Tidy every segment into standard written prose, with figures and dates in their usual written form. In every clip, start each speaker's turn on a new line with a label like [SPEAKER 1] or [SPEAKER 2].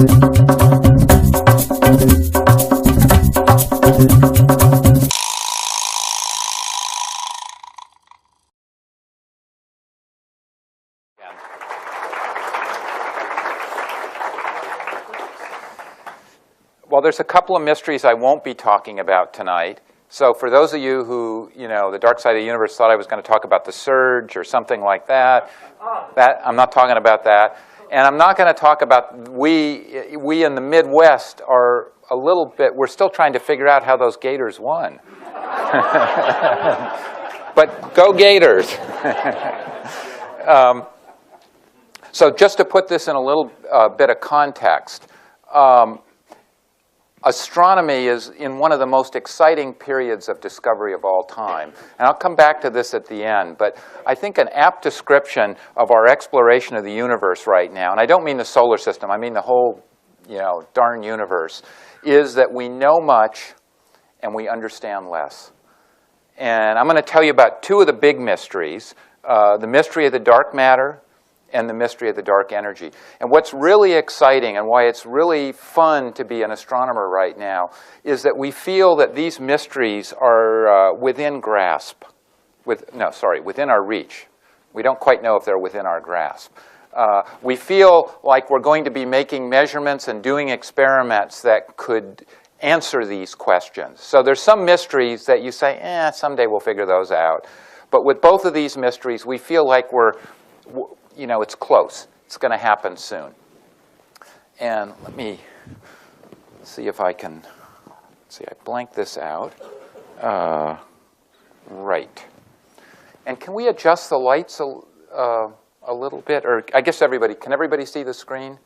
[SPEAKER 1] Well, there's a couple of mysteries I won't be talking about tonight. So for those of you who, the dark side of the universe thought I was going to talk about the surge or something like that, I'm not talking about that. And I'm not going to talk about, we in the Midwest are a little bit, we're still trying to figure out how those Gators won. But go Gators. So just to put this in a little bit of context, astronomy is in one of the most exciting periods of discovery of all time. And I'll come back to this at the end, but I think an apt description of our exploration of the universe right now, and I don't mean the solar system, I mean the whole, darn universe, is that we know much and we understand less. And I'm going to tell you about two of the big mysteries, the mystery of the dark matter and the mystery of the dark energy. And what's really exciting and why it's really fun to be an astronomer right now is that we feel that these mysteries are within grasp. Within our reach. We don't quite know if they're within our grasp. We feel like we're going to be making measurements and doing experiments that could answer these questions. So there's some mysteries that you say, someday we'll figure those out. But with both of these mysteries, we feel like it's close. It's going to happen soon. And let me see if I can, I blank this out. Right. And can we adjust the lights a little bit? Or I guess can everybody see the screen?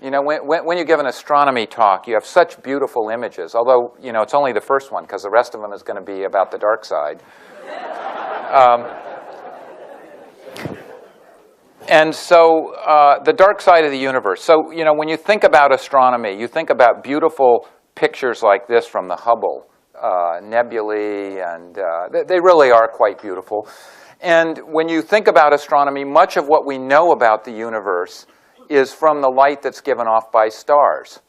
[SPEAKER 1] When you give an astronomy talk, you have such beautiful images, although, it's only the first one because the rest of them is going to be about the dark side. And so the dark side of the universe. So, when you think about astronomy, you think about beautiful pictures like this from the Hubble nebulae, and they really are quite beautiful. And when you think about astronomy, much of what we know about the universe is from the light that's given off by stars.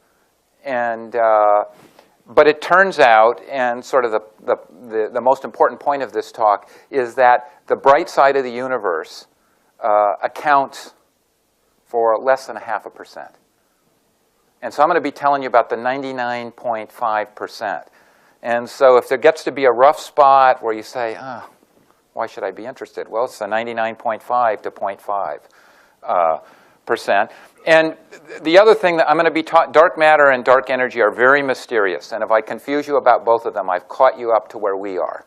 [SPEAKER 1] And but it turns out, and sort of the most important point of this talk, is that the bright side of the universe accounts for less than 0.5%. And so I'm going to be telling you about the 99.5%. And so if there gets to be a rough spot where you say, why should I be interested? Well, it's the 99.5 to 0.5%. And the other thing that I'm going to be taught, dark matter and dark energy are very mysterious. And if I confuse you about both of them, I've caught you up to where we are.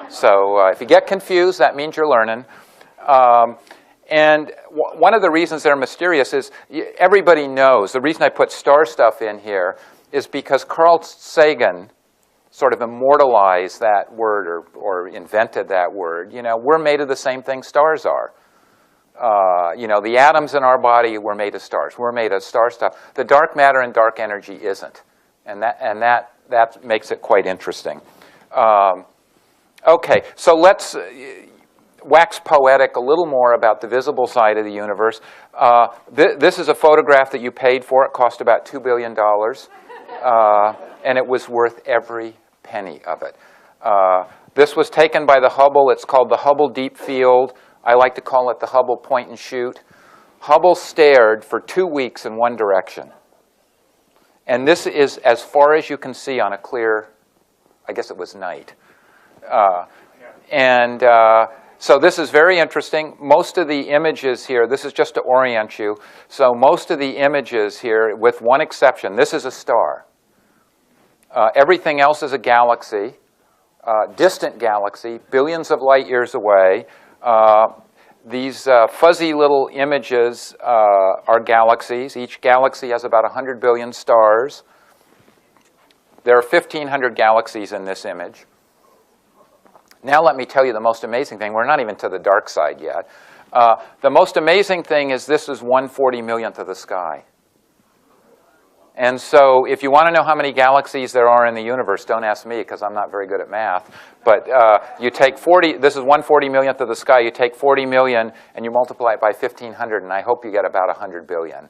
[SPEAKER 1] So if you get confused, that means you're learning. And one of the reasons they're mysterious is everybody knows. The reason I put star stuff in here is because Carl Sagan sort of immortalized that word or invented that word. We're made of the same thing stars are. The atoms in our body were made of stars. We're made of star stuff. The dark matter and dark energy isn't. And that makes it quite interesting. Okay, so let's wax poetic a little more about the visible side of the universe. This is a photograph that you paid for. It cost about $2 billion. And it was worth every penny of it. This was taken by the Hubble. It's called the Hubble Deep Field. I like to call it the Hubble Point and Shoot. Hubble stared for 2 weeks in one direction. And this is as far as you can see on a clear, I guess it was night. So this is very interesting. Most of the images here, this is just to orient you. So most of the images here, with one exception, this is a star. Everything else is a galaxy, distant galaxy, billions of light years away. These fuzzy little images are galaxies. Each galaxy has about 100 billion stars. There are 1,500 galaxies in this image. Now let me tell you the most amazing thing. We're not even to the dark side yet. The most amazing thing is this is 1/40,000,000th of the sky. And so if you want to know how many galaxies there are in the universe, don't ask me because I'm not very good at math. But you take 40, this is 1/40,000,000th of the sky. You take 40 million and you multiply it by 1,500, and I hope you get about 100 billion.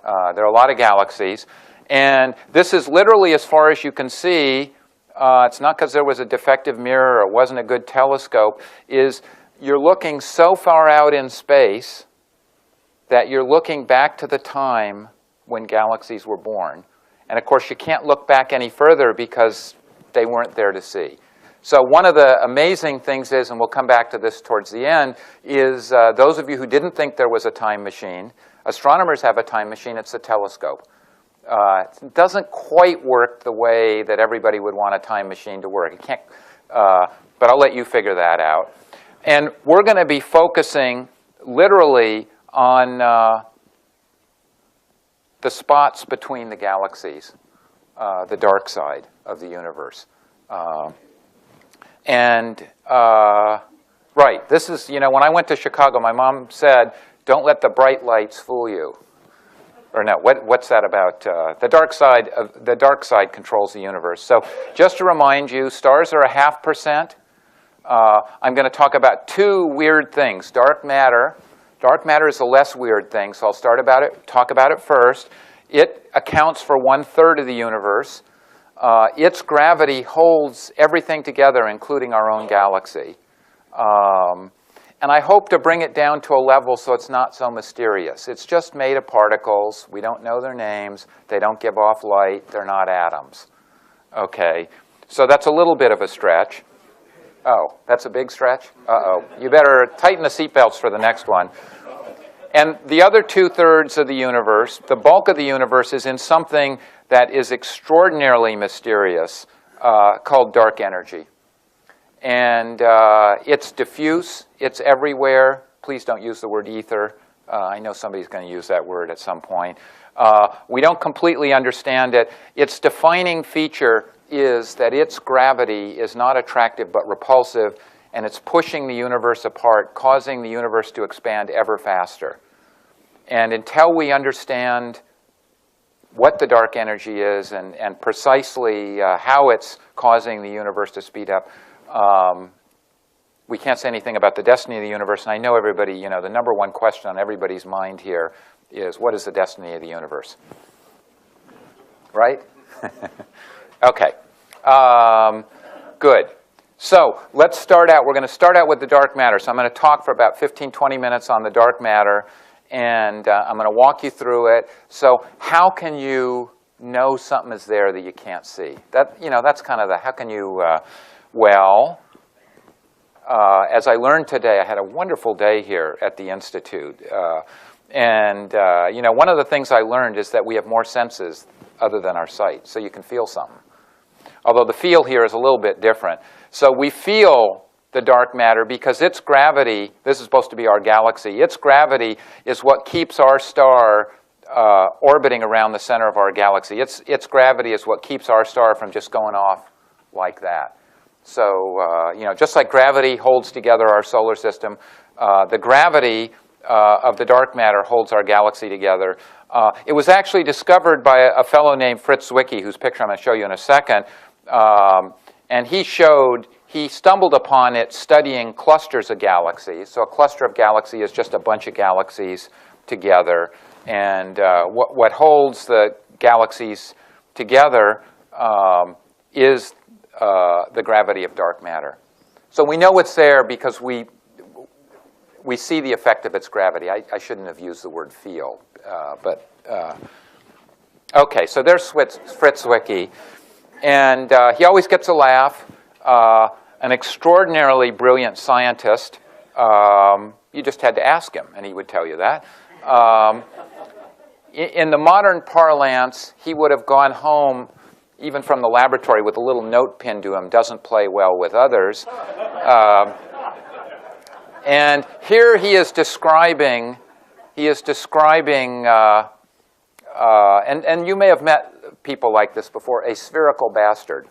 [SPEAKER 1] There are a lot of galaxies. And this is literally as far as you can see. It's not because there was a defective mirror or it wasn't a good telescope. Is you're looking so far out in space that you're looking back to the time when galaxies were born. And of course, you can't look back any further because they weren't there to see. So one of the amazing things is, and we'll come back to this towards the end, is those of you who didn't think there was a time machine, astronomers have a time machine. It's a telescope. It doesn't quite work the way that everybody would want a time machine to work. It can't, but I'll let you figure that out. And we're going to be focusing literally on the spots between the galaxies, the dark side of the universe. Right, this is, when I went to Chicago, my mom said, don't let the bright lights fool you. Or no, what's that about? The dark side controls the universe. So just to remind you, stars are 0.5%. I'm going to talk about two weird things. Dark matter. Dark matter is a less weird thing, so I'll talk about it first. It accounts for 1/3 of the universe. Its gravity holds everything together, including our own galaxy. And I hope to bring it down to a level so it's not so mysterious. It's just made of particles. We don't know their names. They don't give off light. They're not atoms. Okay, so that's a little bit of a stretch. Oh, that's a big stretch? Uh-oh. You better tighten the seatbelts for the next one. And the other 2/3 of the universe, the bulk of the universe, is in something that is extraordinarily mysterious called dark energy. And it's diffuse. It's everywhere. Please don't use the word ether. I know somebody's going to use that word at some point. We don't completely understand it. Its defining feature is that its gravity is not attractive but repulsive, and it's pushing the universe apart, causing the universe to expand ever faster. And until we understand what the dark energy is and precisely how it's causing the universe to speed up, we can't say anything about the destiny of the universe. And I know everybody, the number one question on everybody's mind here is, what is the destiny of the universe? Right? Okay. Good. So let's start out. We're going to start out with the dark matter. So I'm going to talk for about 15, 20 minutes on the dark matter, and I'm going to walk you through it. So how can you know something is there that you can't see? That's kind of the, how can you, as I learned today, I had a wonderful day here at the Institute. One of the things I learned is that we have more senses other than our sight, so you can feel something. Although the feel here is a little bit different. So we feel the dark matter because its gravity, this is supposed to be our galaxy, its gravity is what keeps our star orbiting around the center of our galaxy. Its gravity is what keeps our star from just going off like that. So, just like gravity holds together our solar system, the gravity of the dark matter holds our galaxy together. It was actually discovered by a fellow named Fritz Zwicky, whose picture I'm going to show you in a second. And he stumbled upon it studying clusters of galaxies. So a cluster of galaxies is just a bunch of galaxies together. And what holds the galaxies together is the gravity of dark matter. So we know it's there because we see the effect of its gravity. I shouldn't have used the word feel, okay, so there's Fritz Zwicky. And he always gets a laugh. An extraordinarily brilliant scientist. You just had to ask him, and he would tell you that. In the modern parlance, he would have gone home, even from the laboratory, with a little note pinned to him, doesn't play well with others. And here he is describing, and you may have met people like this before, a spherical bastard.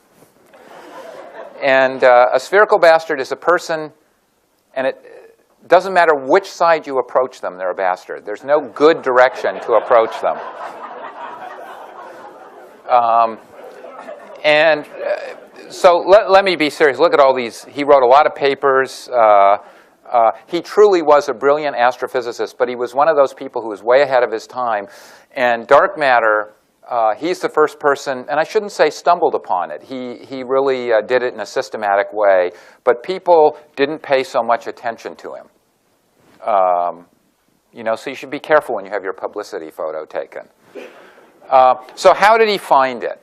[SPEAKER 1] And a spherical bastard is a person, and it doesn't matter which side you approach them, they're a bastard. There's no good direction to approach them. So let me be serious. Look at all these. He wrote a lot of papers. He truly was a brilliant astrophysicist, but he was one of those people who was way ahead of his time. And dark matter, he's the first person, and I shouldn't say stumbled upon it. He really did it in a systematic way, but people didn't pay so much attention to him. You know, so you should be careful when you have your publicity photo taken. So how did he find it?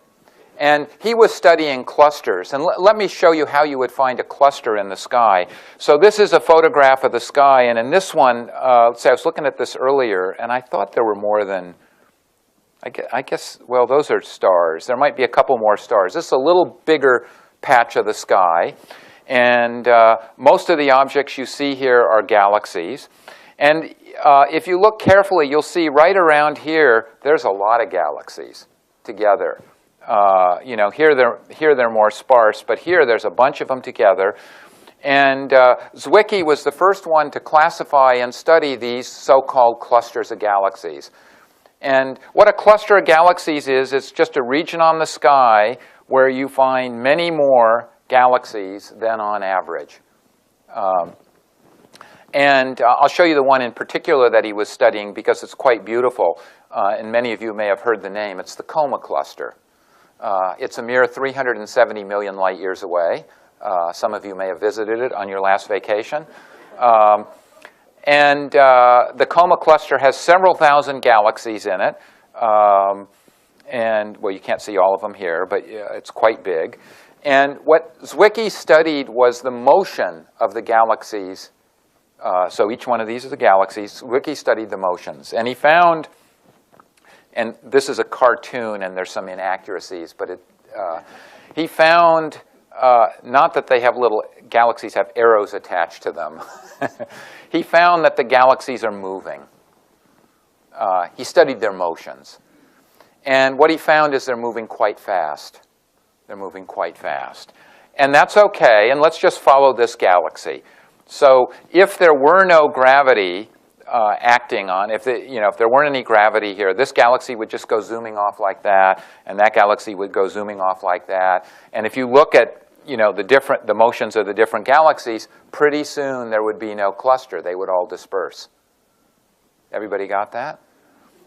[SPEAKER 1] And he was studying clusters. And let me show you how you would find a cluster in the sky. So this is a photograph of the sky. And in this one, let's say I was looking at this earlier, and I thought there were more than, I guess, well, those are stars. There might be a couple more stars. This is a little bigger patch of the sky. And most of the objects you see here are galaxies. And if you look carefully, you'll see right around here, there's a lot of galaxies together. You know, here they're more sparse, but here there's a bunch of them together. And Zwicky was the first one to classify and study these so-called clusters of galaxies. And what a cluster of galaxies is, it's just a region on the sky where you find many more galaxies than on average. And I'll show you the one in particular that he was studying because it's quite beautiful. And many of you may have heard the name. It's the Coma cluster. It's a mere 370 million light years away. Some of you may have visited it on your last vacation. And the Coma cluster has several thousand galaxies in it. And, well, you can't see all of them here, but it's quite big. And what Zwicky studied was the motion of the galaxies. So each one of these is a galaxy. Zwicky studied the motions. And he found, and this is a cartoon, and there's some inaccuracies, but he found not that they have little galaxies have arrows attached to them. He found that the galaxies are moving. He studied their motions. And what he found is they're moving quite fast. They're moving quite fast. And that's okay, and let's just follow this galaxy. So if there were no gravity acting on, if there weren't any gravity here, this galaxy would just go zooming off like that, and that galaxy would go zooming off like that. And if you look at the motions of the different galaxies, pretty soon there would be no cluster. They would all disperse. Everybody got that?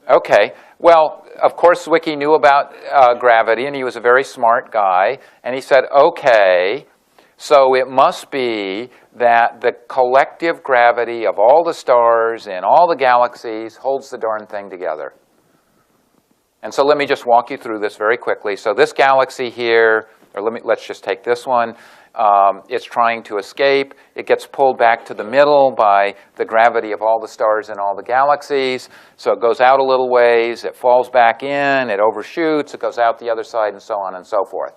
[SPEAKER 1] Okay. Well, of course, Zwicky knew about gravity, and he was a very smart guy. And he said, okay, so it must be that the collective gravity of all the stars in all the galaxies holds the darn thing together. And so let me just walk you through this very quickly. So this galaxy here, or let's just take this one. It's trying to escape. It gets pulled back to the middle by the gravity of all the stars in all the galaxies. So it goes out a little ways. It falls back in. It overshoots. It goes out the other side, and so on and so forth.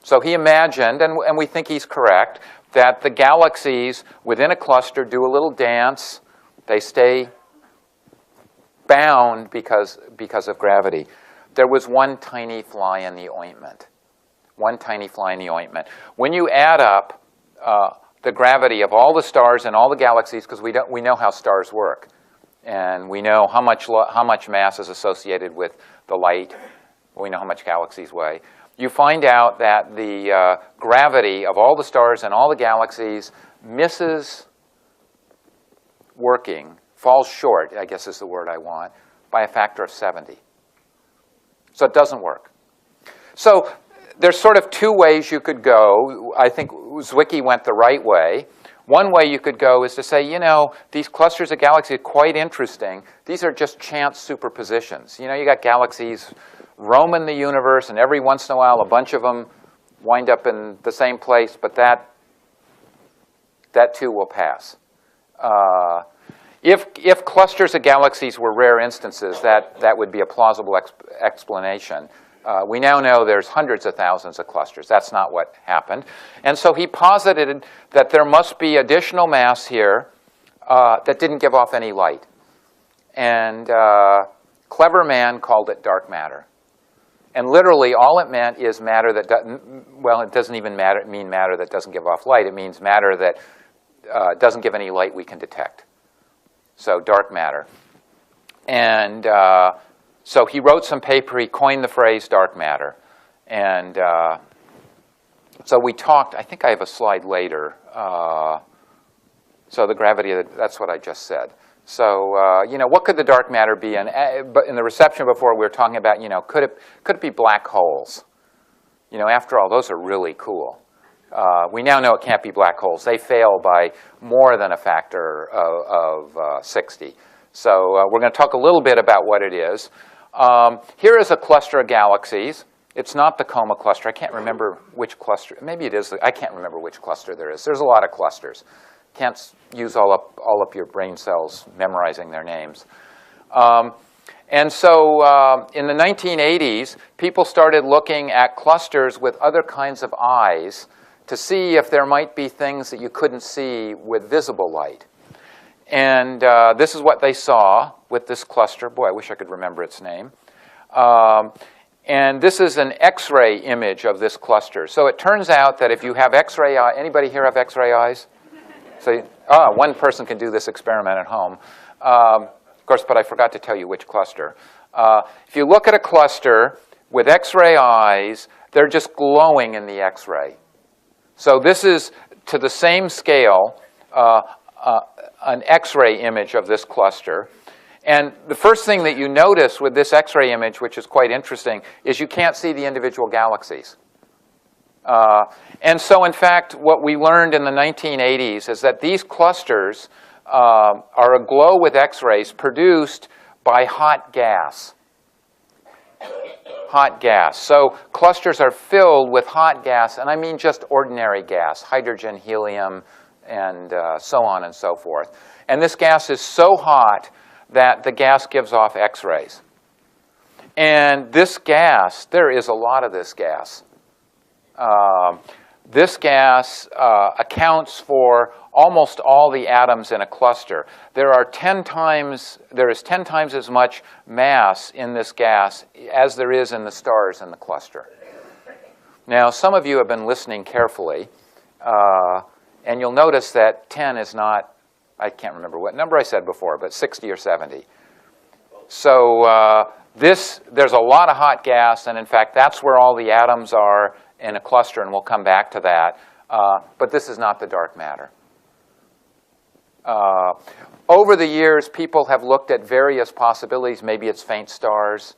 [SPEAKER 1] So he imagined, and we think he's correct, that the galaxies within a cluster do a little dance. They stay bound because of gravity. There was one tiny fly in the ointment. One tiny fly in the ointment. When you add up the gravity of all the stars and all the galaxies, because we know how stars work, and we know how much mass is associated with the light. We know how much galaxies weigh. You find out that the gravity of all the stars and all the galaxies misses working, falls short, I guess is the word I want, by a factor of 70. So it doesn't work. So there's sort of two ways you could go. I think Zwicky went the right way. One way you could go is to say, these clusters of galaxies are quite interesting. These are just chance superpositions. You got galaxies roaming the universe, and every once in a while, a bunch of them wind up in the same place, but that too will pass. If clusters of galaxies were rare instances, that would be a plausible explanation. We now know there's hundreds of thousands of clusters. That's not what happened. And so he posited that there must be additional mass here that didn't give off any light. And clever man called it dark matter. And literally, all it meant is matter that it doesn't even mean matter that doesn't give off light. It means matter that doesn't give any light we can detect. So dark matter. And so he wrote some paper. He coined the phrase dark matter. And so we talked. I think I have a slide later. So the gravity, that's what I just said. So, you know, what could the dark matter be? And but in the reception before, we were talking about, you know, could it be black holes? You know, after all, those are really cool. We now know it can't be black holes. They fail by more than a factor of 60. So we're going to talk a little bit about what it is. Here is a cluster of galaxies. It's not the Coma cluster. I can't remember which cluster. Maybe it is. I can't remember which cluster there is. There's a lot of clusters. Can't use all up your brain cells memorizing their names. And so in the 1980s, people started looking at clusters with other kinds of eyes to see if there might be things that you couldn't see with visible light. And this is what they saw with this cluster. Boy, I wish I could remember its name. And this is an X-ray image of this cluster. So it turns out that if you have X-ray eye, anybody here have X-ray eyes? So one person can do this experiment at home. Of course, but I forgot to tell you which cluster. If you look at a cluster with X-ray eyes, they're just glowing in the X-ray. So this is, to the same scale, an X-ray image of this cluster. And the first thing that you notice with this X-ray image, which is quite interesting, is you can't see the individual galaxies. And so, in fact, what we learned in the 1980s is that these clusters are aglow with X-rays produced by hot gas. Hot gas. So clusters are filled with hot gas, and I mean just ordinary gas, hydrogen, helium, and so on and so forth. And this gas is so hot that the gas gives off X-rays. And this gas, there is a lot of this gas. This gas accounts for almost all the atoms in a cluster. There is 10 times as much mass in this gas as there is in the stars in the cluster. Now, some of you have been listening carefully, and you'll notice that 10 is not, I can't remember what number I said before, but 60 or 70. So there's a lot of hot gas, and in fact, that's where all the atoms are in a cluster, and we'll come back to that. But this is not the dark matter. Over the years, people have looked at various possibilities. Maybe it's faint stars.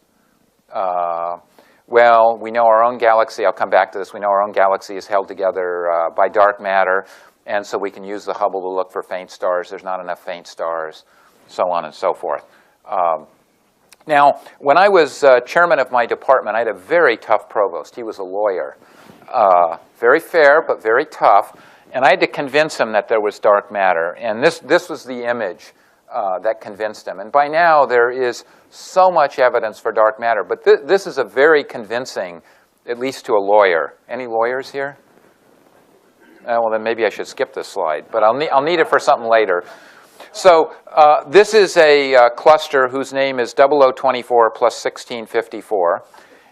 [SPEAKER 1] Well, we know our own galaxy. I'll come back to this. We know our own galaxy is held together by dark matter, and so we can use the Hubble to look for faint stars. There's not enough faint stars, so on and so forth. Now, when I was chairman of my department, I had a very tough provost. He was a lawyer. Very fair, but very tough. And I had to convince him that there was dark matter. And this was the image that convinced him. And by now, there is so much evidence for dark matter. But this is a very convincing, at least to a lawyer. Any lawyers here? Well, then maybe I should skip this slide. But I'll need it for something later. So this is a cluster whose name is 0024 plus 1654.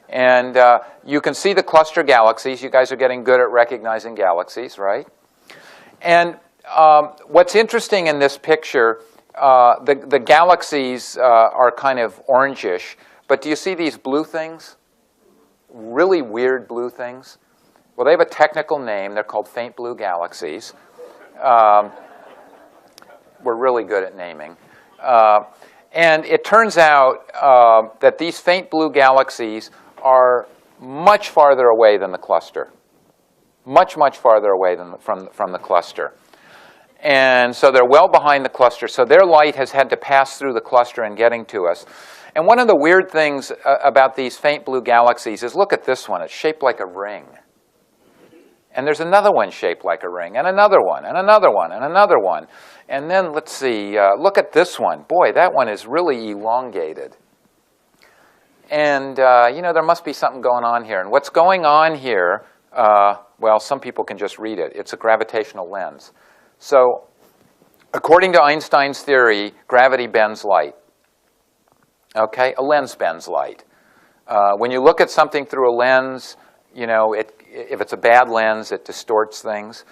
[SPEAKER 1] And you can see the cluster galaxies. You guys are getting good at recognizing galaxies, right? And what's interesting in this picture, the galaxies are kind of orangish. But do you see these blue things? Really weird blue things? Well, they have a technical name. They're called faint blue galaxies. We're really good at naming. And it turns out that these faint blue galaxies are much farther away than the cluster. Much, much farther away than from the cluster. And so they're well behind the cluster. So their light has had to pass through the cluster in getting to us. And one of the weird things about these faint blue galaxies is, look at this one. It's shaped like a ring. And there's another one shaped like a ring, and another one, and another one, and another one. And then, let's see, look at this one. Boy, that one is really elongated. And, you know, there must be something going on here. And what's going on here, well, some people can just read it. It's a gravitational lens. So, according to Einstein's theory, gravity bends light. Okay, a lens bends light. When you look at something through a lens, you know, if it's a bad lens, it distorts things.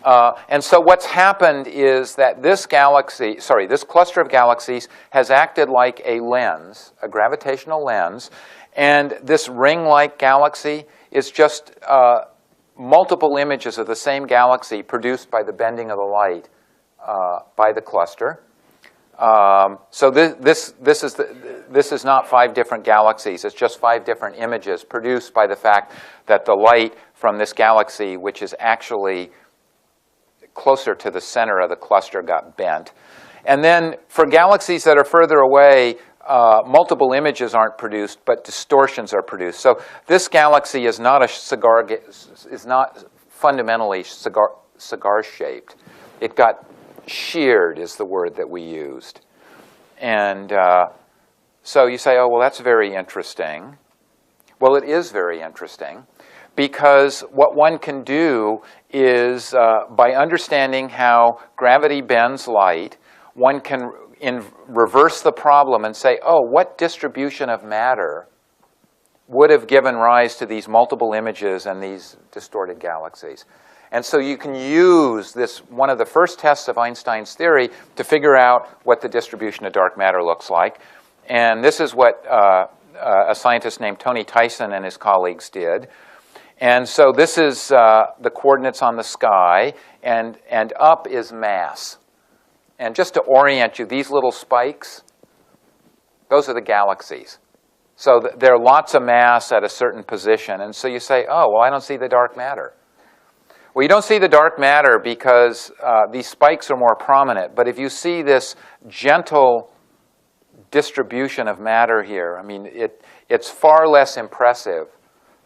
[SPEAKER 1] And so what's happened is that this cluster of galaxies has acted like a lens, a gravitational lens, and this ring-like galaxy is just multiple images of the same galaxy produced by the bending of the light by the cluster. So this is not 5 different galaxies. It's just 5 different images produced by the fact that the light from this galaxy, which is actually closer to the center of the cluster, got bent. And then for galaxies that are further away, multiple images aren't produced, but distortions are produced. So this galaxy is not fundamentally cigar-shaped. It got sheared is the word that we used. And so you say, oh, well, that's very interesting. Well, it is very interesting because what one can do is, by understanding how gravity bends light, one can reverse the problem and say, oh, what distribution of matter would have given rise to these multiple images and these distorted galaxies? And so you can use this, one of the first tests of Einstein's theory, to figure out what the distribution of dark matter looks like. And this is what a scientist named Tony Tyson and his colleagues did. And so this is the coordinates on the sky, and up is mass. And just to orient you, these little spikes, those are the galaxies. So there are lots of mass at a certain position. And so you say, oh, well, I don't see the dark matter. Well, you don't see the dark matter because these spikes are more prominent. But if you see this gentle distribution of matter here, I mean, it's far less impressive,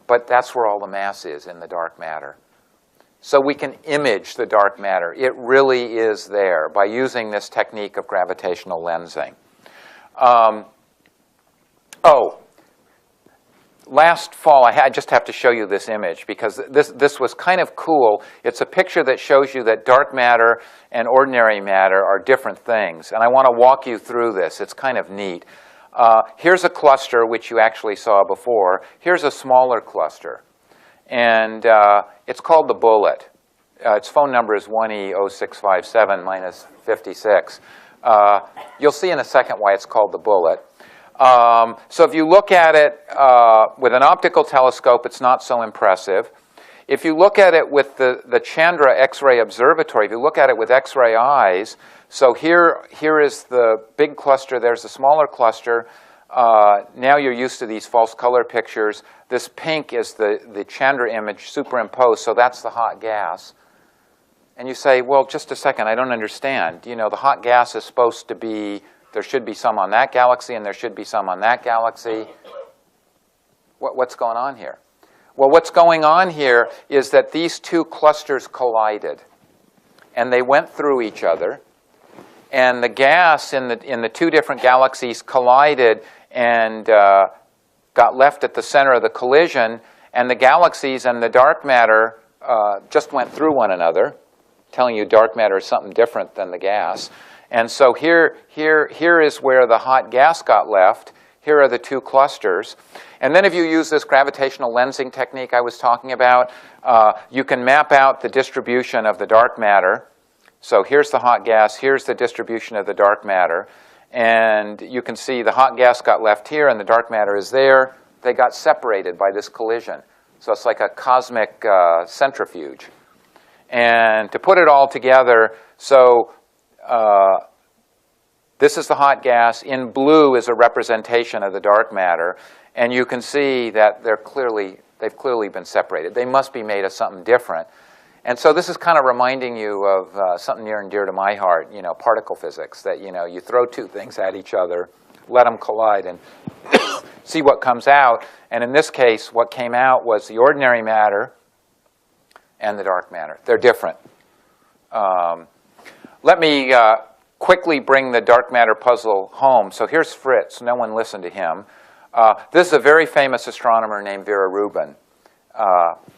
[SPEAKER 1] but that's where all the mass is in the dark matter. So we can image the dark matter. It really is there by using this technique of gravitational lensing. Last fall, I just have to show you this image because this was kind of cool. It's a picture that shows you that dark matter and ordinary matter are different things. And I want to walk you through this. It's kind of neat. Here's a cluster, which you actually saw before. Here's a smaller cluster. And it's called the bullet. Its phone number is 1E0657-56. You'll see in a second why it's called the bullet. So if you look at it with an optical telescope, it's not so impressive. If you look at it with the Chandra X-ray Observatory, if you look at it with X-ray eyes, so here is the big cluster, there's the smaller cluster. Now you're used to these false color pictures. This pink is the Chandra image superimposed, so that's the hot gas. And you say, well, just a second, I don't understand. You know, the hot gas is supposed to be, there should be some on that galaxy and there should be some on that galaxy. What's going on here? Well, what's going on here is that these two clusters collided, and they went through each other, and the gas in the two different galaxies collided and got left at the center of the collision, and the galaxies and the dark matter just went through one another, telling you dark matter is something different than the gas. And so here is where the hot gas got left. Here are the two clusters. And then if you use this gravitational lensing technique I was talking about, you can map out the distribution of the dark matter. So here's the hot gas, here's the distribution of the dark matter. And you can see the hot gas got left here and the dark matter is there. They got separated by this collision. So it's like a cosmic centrifuge. And to put it all together, so this is the hot gas. In blue is a representation of the dark matter. And you can see that they've clearly been separated. They must be made of something different. And so this is kind of reminding you of something near and dear to my heart, you know, particle physics, that, you know, you throw two things at each other, let them collide, and see what comes out. And in this case, what came out was the ordinary matter and the dark matter. They're different. Let me quickly bring the dark matter puzzle home. So here's Fritz. No one listened to him. This is a very famous astronomer named Vera Rubin.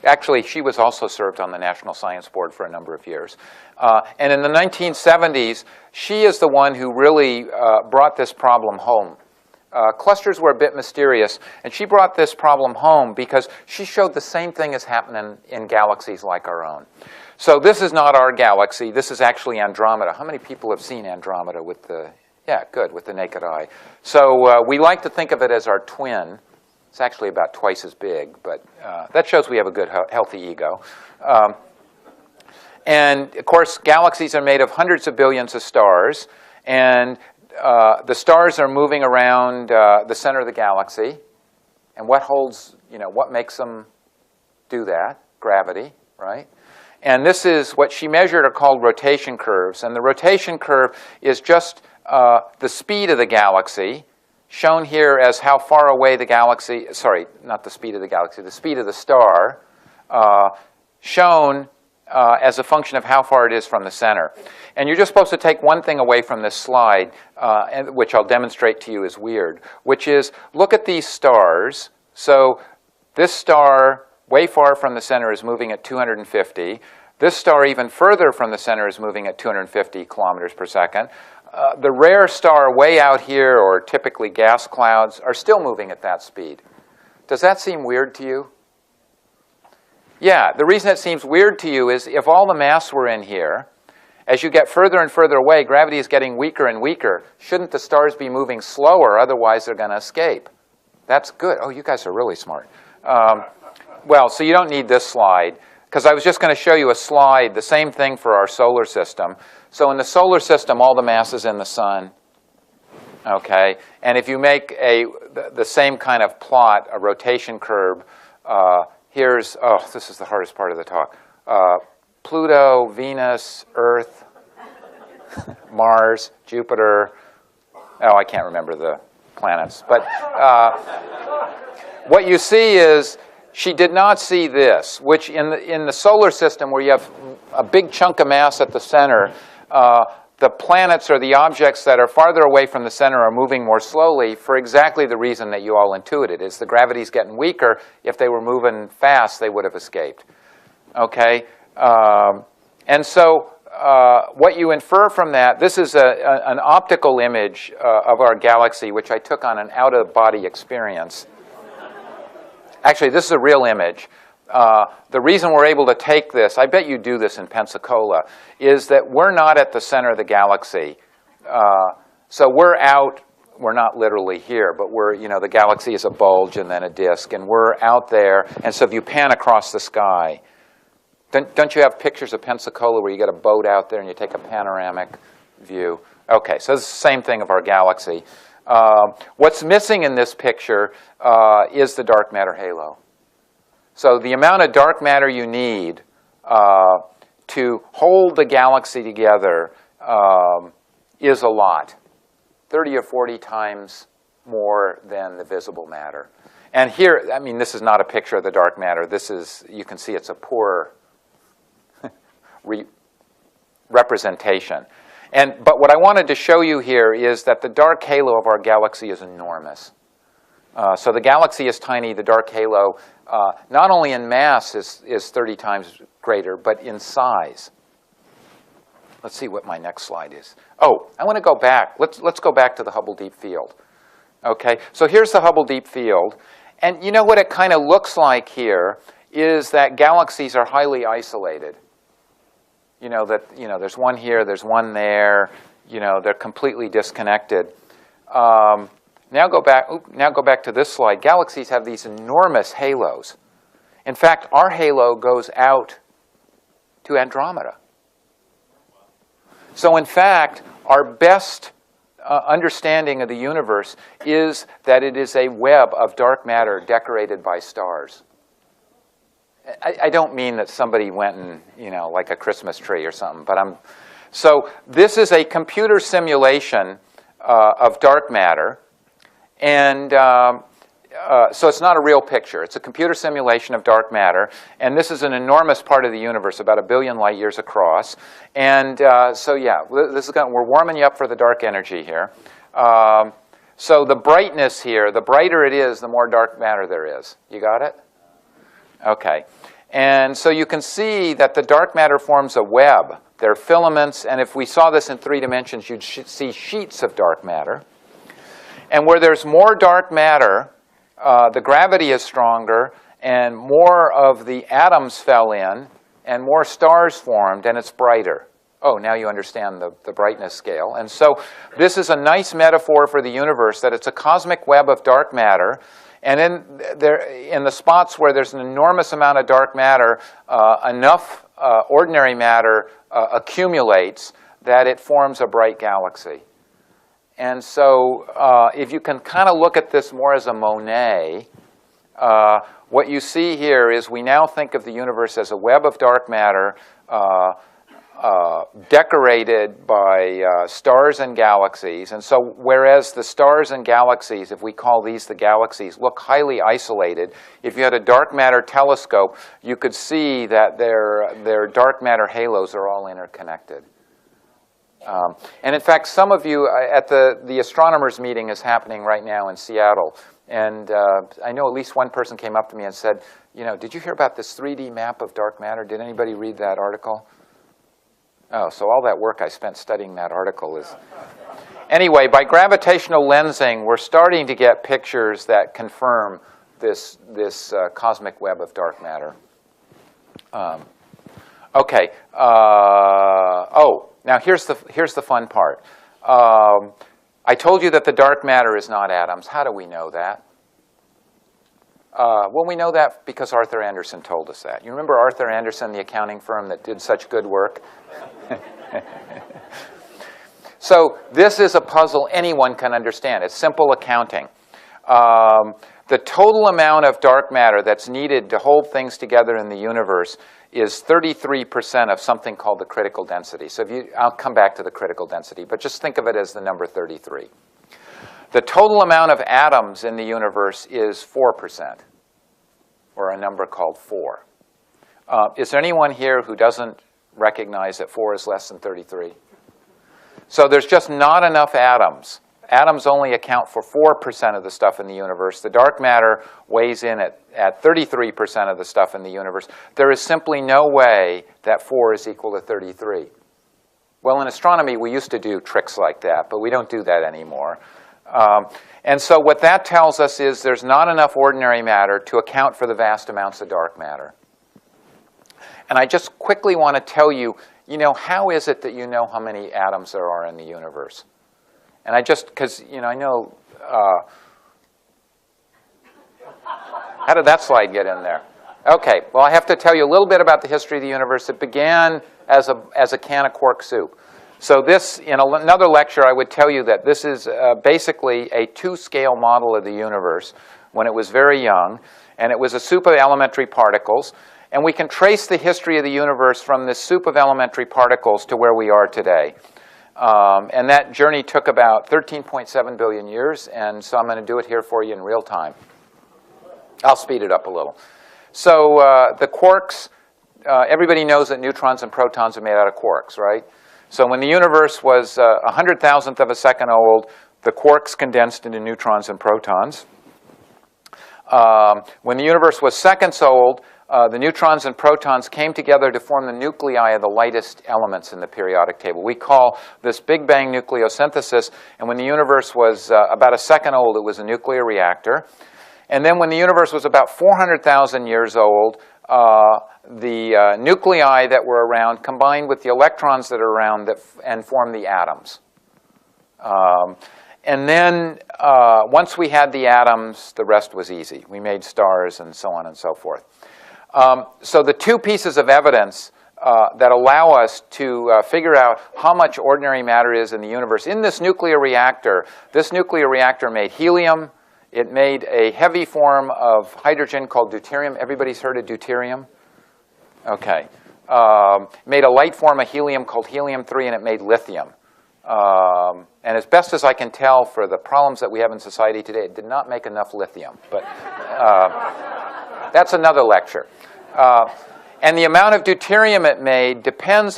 [SPEAKER 1] Actually, she was also served on the National Science Board for a number of years. And in the 1970s, she is the one who really brought this problem home. Clusters were a bit mysterious, and she brought this problem home because she showed the same thing is happening in galaxies like our own. So this is not our galaxy. This is actually Andromeda. How many people have seen Andromeda with the, yeah, good, with the naked eye? So we like to think of it as our twin. It's actually about twice as big, but that shows we have a good, healthy ego. And, of course, galaxies are made of hundreds of billions of stars. And the stars are moving around the center of the galaxy. And what holds, what makes them do that? Gravity, right? And this is what she measured are called rotation curves. And the rotation curve is just the speed of the galaxy, shown here as how far away the galaxy, sorry, not the speed of the galaxy, the speed of the star, shown as a function of how far it is from the center. And you're just supposed to take one thing away from this slide, which I'll demonstrate to you is weird, which is look at these stars. So this star way far from the center is moving at 250. This star even further from the center is moving at 250 kilometers per second. The rare star way out here, or typically gas clouds, are still moving at that speed. Does that seem weird to you? Yeah, the reason it seems weird to you is if all the mass were in here, as you get further and further away, gravity is getting weaker and weaker. Shouldn't the stars be moving slower? Otherwise, they're going to escape. That's good. Oh, you guys are really smart. Well, so you don't need this slide, because I was just going to show you a slide, the same thing for our solar system. So in the solar system, all the mass is in the sun. Okay? And if you make the same kind of plot, a rotation curve, here's, this is the hardest part of the talk. Pluto, Venus, Earth, Mars, Jupiter. Oh, I can't remember the planets. But what you see is she did not see this, which in the solar system where you have a big chunk of mass at the center, the planets or the objects that are farther away from the center are moving more slowly for exactly the reason that you all intuited, is the gravity's getting weaker. If they were moving fast, they would have escaped. Okay? And so what you infer from that, this is an optical image of our galaxy, which I took on an out-of-body experience. Actually, this is a real image. The reason we're able to take this, I bet you do this in Pensacola, is that we're not at the center of the galaxy. So we're out, we're not literally here, but we're, the galaxy is a bulge and then a disk, and we're out there. And so if you pan across the sky, don't you have pictures of Pensacola where you get a boat out there and you take a panoramic view? Okay, so it's the same thing of our galaxy. What's missing in this picture is the dark matter halo. So the amount of dark matter you need to hold the galaxy together is a lot, 30 or 40 times more than the visible matter. And here, I mean, this is not a picture of the dark matter. This is, you can see it's a poor representation. But what I wanted to show you here is that the dark halo of our galaxy is enormous. So the galaxy is tiny. The dark halo, not only in mass, is 30 times greater, but in size. Let's see what my next slide is. Oh, I want to go back. Let's go back to the Hubble Deep Field. Okay, so here's the Hubble Deep Field. And you know what it kind of looks like here is that galaxies are highly isolated. There's one here, there's one there. They're completely disconnected. Now go back to this slide. Galaxies have these enormous halos. In fact, our halo goes out to Andromeda. So in fact, our best understanding of the universe is that it is a web of dark matter decorated by stars. I don't mean that somebody went and, like a Christmas tree or something, but so this is a computer simulation of dark matter. And so it's not a real picture. It's a computer simulation of dark matter. And this is an enormous part of the universe, about 1 billion light years across. And so yeah, we're warming you up for the dark energy here. So the brightness here, the brighter it is, the more dark matter there is. You got it? Okay. And so you can see that the dark matter forms a web. There are filaments, and if we saw this in 3 dimensions, you'd see sheets of dark matter. And where there's more dark matter, the gravity is stronger, and more of the atoms fell in, and more stars formed, and it's brighter. Oh, now you understand the brightness scale. And so this is a nice metaphor for the universe, that it's a cosmic web of dark matter. And in the spots where there's an enormous amount of dark matter, enough ordinary matter accumulates that it forms a bright galaxy. And so if you can kind of look at this more as a Monet, what you see here is we now think of the universe as a web of dark matter decorated by stars and galaxies. And so whereas the stars and galaxies, if we call these the galaxies, look highly isolated, if you had a dark matter telescope, you could see that their dark matter halos are all interconnected. And in fact, some of you at the astronomers meeting is happening right now in Seattle. And I know at least one person came up to me and said, you know, did you hear about this 3D map of dark matter? Did anybody read that article? Oh, so all that work I spent studying that article is... Anyway, by gravitational lensing, we're starting to get pictures that confirm this cosmic web of dark matter. Okay. Now here's the fun part. I told you that the dark matter is not atoms. How do we know that? Well, we know that because Arthur Andersen told us that. You remember Arthur Andersen, the accounting firm that did such good work? So this is a puzzle anyone can understand. It's simple accounting. The total amount of dark matter that's needed to hold things together in the universe is 33% of something called the critical density. So I'll come back to the critical density, but just think of it as the number 33. The total amount of atoms in the universe is 4%, or a number called 4. Is there anyone here who doesn't recognize that 4 is less than 33? So there's just not enough atoms. Atoms only account for 4% of the stuff in the universe. The dark matter weighs in at 33% of the stuff in the universe. There is simply no way that 4 is equal to 33. Well, in astronomy, we used to do tricks like that, but we don't do that anymore. And so what that tells us is there's not enough ordinary matter to account for the vast amounts of dark matter. And I just quickly want to tell you, how is it that you know how many atoms there are in the universe? And because, I know, how did that slide get in there? Okay, well, I have to tell you a little bit about the history of the universe. It began as a can of quark soup. So this, in another lecture, I would tell you that this is basically a 2-scale model of the universe when it was very young. And it was a soup of elementary particles. And we can trace the history of the universe from this soup of elementary particles to where we are today. And that journey took about 13.7 billion years, and so I'm going to do it here for you in real time. I'll speed it up a little. So the quarks, everybody knows that neutrons and protons are made out of quarks, right? So when the universe was 100,000th of a second old, the quarks condensed into neutrons and protons. When the universe was seconds old, the neutrons and protons came together to form the nuclei of the lightest elements in the periodic table. We call this Big Bang nucleosynthesis, and when the universe was about a second old, it was a nuclear reactor. And then when the universe was about 400,000 years old, the nuclei that were around combined with the electrons that are around and formed the atoms. And then once we had the atoms, the rest was easy. We made stars and so on and so forth. So the two pieces of evidence that allow us to figure out how much ordinary matter is in the universe. In this nuclear reactor made helium. It made a heavy form of hydrogen called deuterium. Everybody's heard of deuterium? Okay. Made a light form of helium called helium-3, and it made lithium. And as best as I can tell, for the problems that we have in society today, it did not make enough lithium. But that's another lecture. And the amount of deuterium it made depends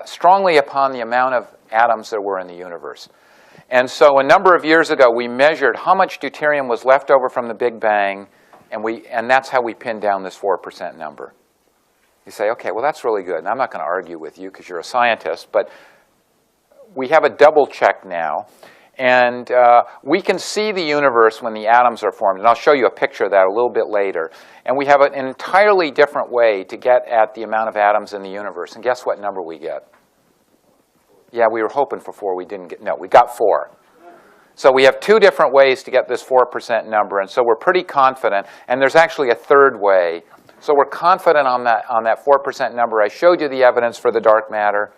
[SPEAKER 1] strongly upon the amount of atoms there were in the universe. And so a number of years ago, we measured how much deuterium was left over from the Big Bang, and that's how we pinned down this 4% number. You say, okay, well, that's really good. And I'm not going to argue with you because you're a scientist, but we have a double check now. And we can see the universe when the atoms are formed. And I'll show you a picture of that a little bit later. And we have an entirely different way to get at the amount of atoms in the universe. And guess what number we get? Yeah, we were hoping for 4. We didn't get, no, we got 4. So we have 2 different ways to get this 4% number. And so we're pretty confident. And there's actually a third way. So we're confident on that 4% number. I showed you the evidence for the dark matter.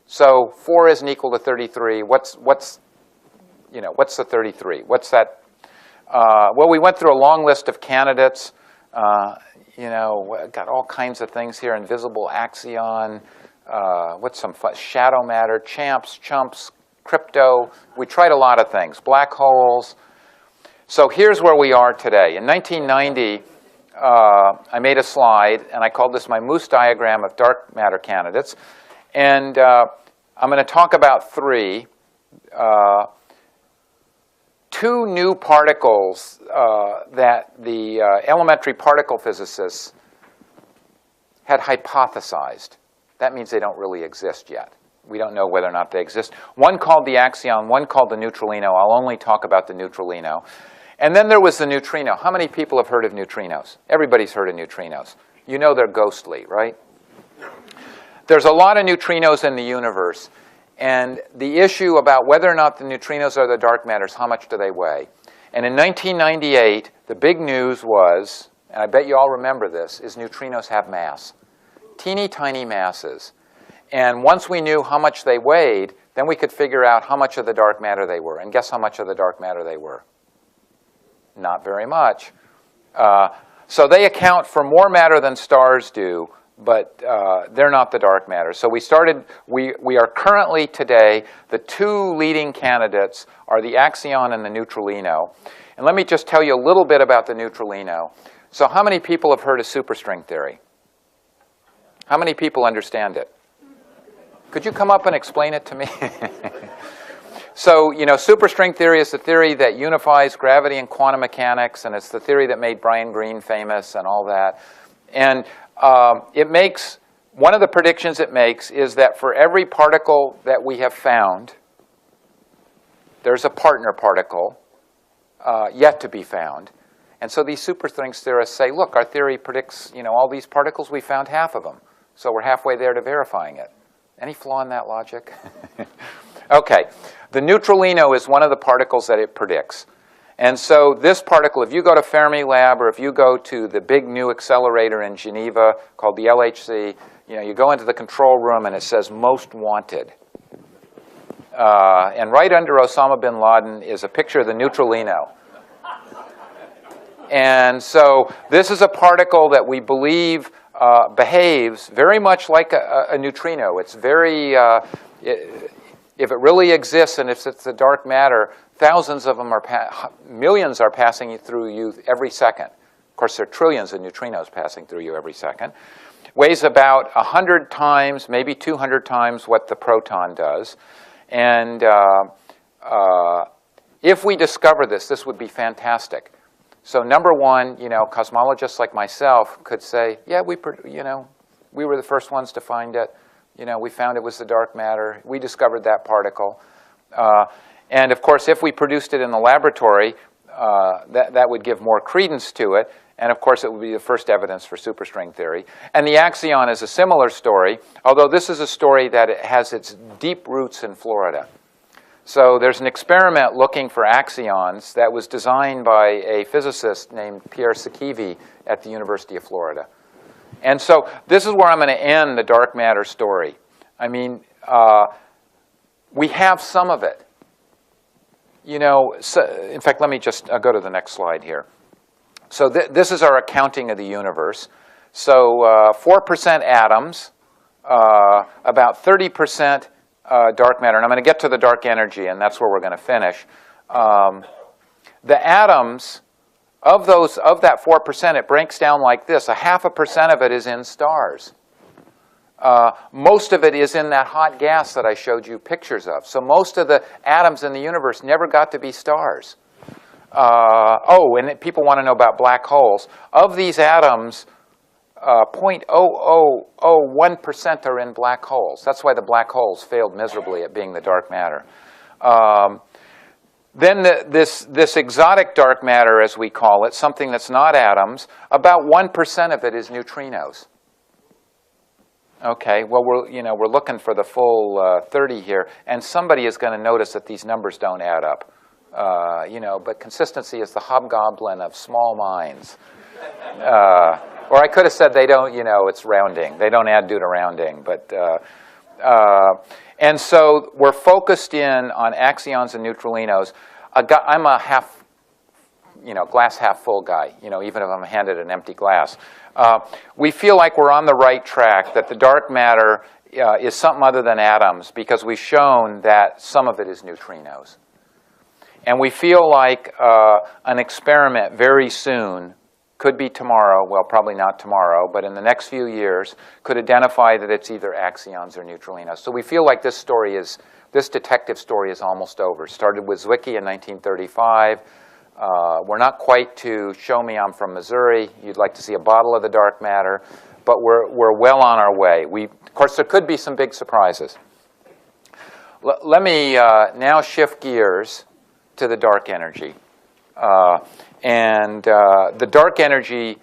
[SPEAKER 1] So 4 isn't equal to 33. What's the 33? What's that? Well, we went through a long list of candidates. Got all kinds of things here. Invisible axion. What's some fun? Shadow matter. Champs, chumps, crypto. We tried a lot of things. Black holes. So here's where we are today. In 1990, I made a slide, and I called this my Moose diagram of dark matter candidates. And I'm going to talk about 3. 2 new particles that the elementary particle physicists had hypothesized. That means they don't really exist yet. We don't know whether or not they exist. One called the axion, one called the neutralino. I'll only talk about the neutralino. And then there was the neutrino. How many people have heard of neutrinos? Everybody's heard of neutrinos. You know they're ghostly, right? There's a lot of neutrinos in the universe. And the issue about whether or not the neutrinos are the dark matter is how much do they weigh. And in 1998, the big news was, and I bet you all remember this, is neutrinos have mass. Teeny tiny masses. And once we knew how much they weighed, then we could figure out how much of the dark matter they were. And guess how much of the dark matter they were? Not very much. So they account for more matter than stars do, but they're not the dark matter. So we are currently today, the 2 leading candidates are the axion and the neutralino. And let me just tell you a little bit about the neutralino. So how many people have heard of superstring theory? How many people understand it? Could you come up and explain it to me? So, superstring theory is the theory that unifies gravity and quantum mechanics, and it's the theory that made Brian Greene famous and all that. And one of the predictions it makes is that for every particle that we have found, there's a partner particle yet to be found. And so these superstring theorists say, look, our theory predicts, all these particles, we found half of them. So we're halfway there to verifying it. Any flaw in that logic? Okay. The neutralino is one of the particles that it predicts. And so this particle, if you go to Fermilab or if you go to the big new accelerator in Geneva called the LHC, you go into the control room and it says most wanted. And right under Osama bin Laden is a picture of the neutralino. And so this is a particle that we believe behaves very much like a neutrino. It's very, if it really exists and if it's the dark matter, thousands of them millions are passing through you every second. Of course, there are trillions of neutrinos passing through you every second. Weighs about 100 times, maybe 200 times what the proton does. And if we discover this would be fantastic. So number one, cosmologists like myself could say, yeah, we were the first ones to find it. We found it was the dark matter. We discovered that particle. And of course, if we produced it in the laboratory, that would give more credence to it. And of course, it would be the first evidence for superstring theory. And the axion is a similar story, although this is a story that it has its deep roots in Florida. So there's an experiment looking for axions that was designed by a physicist named Pierre Sakivi at the University of Florida. And so this is where I'm going to end the dark matter story. I mean, we have some of it. In fact, let me just go to the next slide here. So this is our accounting of the universe. So 4% atoms, about 30% dark matter. And I'm going to get to the dark energy, and that's where we're going to finish. The atoms, of that 4%, it breaks down like this. 0.5% of it is in stars. Most of it is in that hot gas that I showed you pictures of. So most of the atoms in the universe never got to be stars. And people want to know about black holes. Of these atoms, 0.0001% are in black holes. That's why the black holes failed miserably at being the dark matter. Then this exotic dark matter, as we call it, something that's not atoms, about 1% of it is neutrinos. Okay, well, we're looking for the full 30 here, and somebody is going to notice that these numbers don't add up. But consistency is the hobgoblin of small minds. Or I could have said they don't, it's rounding. They don't add due to rounding. And so we're focused in on axions and neutralinos. I'm a glass half full guy, even if I'm handed an empty glass. We feel like we're on the right track, that the dark matter is something other than atoms, because we've shown that some of it is neutrinos. And we feel like an experiment very soon, could be tomorrow, well, probably not tomorrow, but in the next few years, could identify that it's either axions or neutralinos. So we feel like this detective story is almost over. Started with Zwicky in 1935. We're not quite to show me I'm from Missouri. You'd like to see a bottle of the dark matter, but we're well on our way. Of course, there could be some big surprises. Let me now shift gears to the dark energy. The dark energy,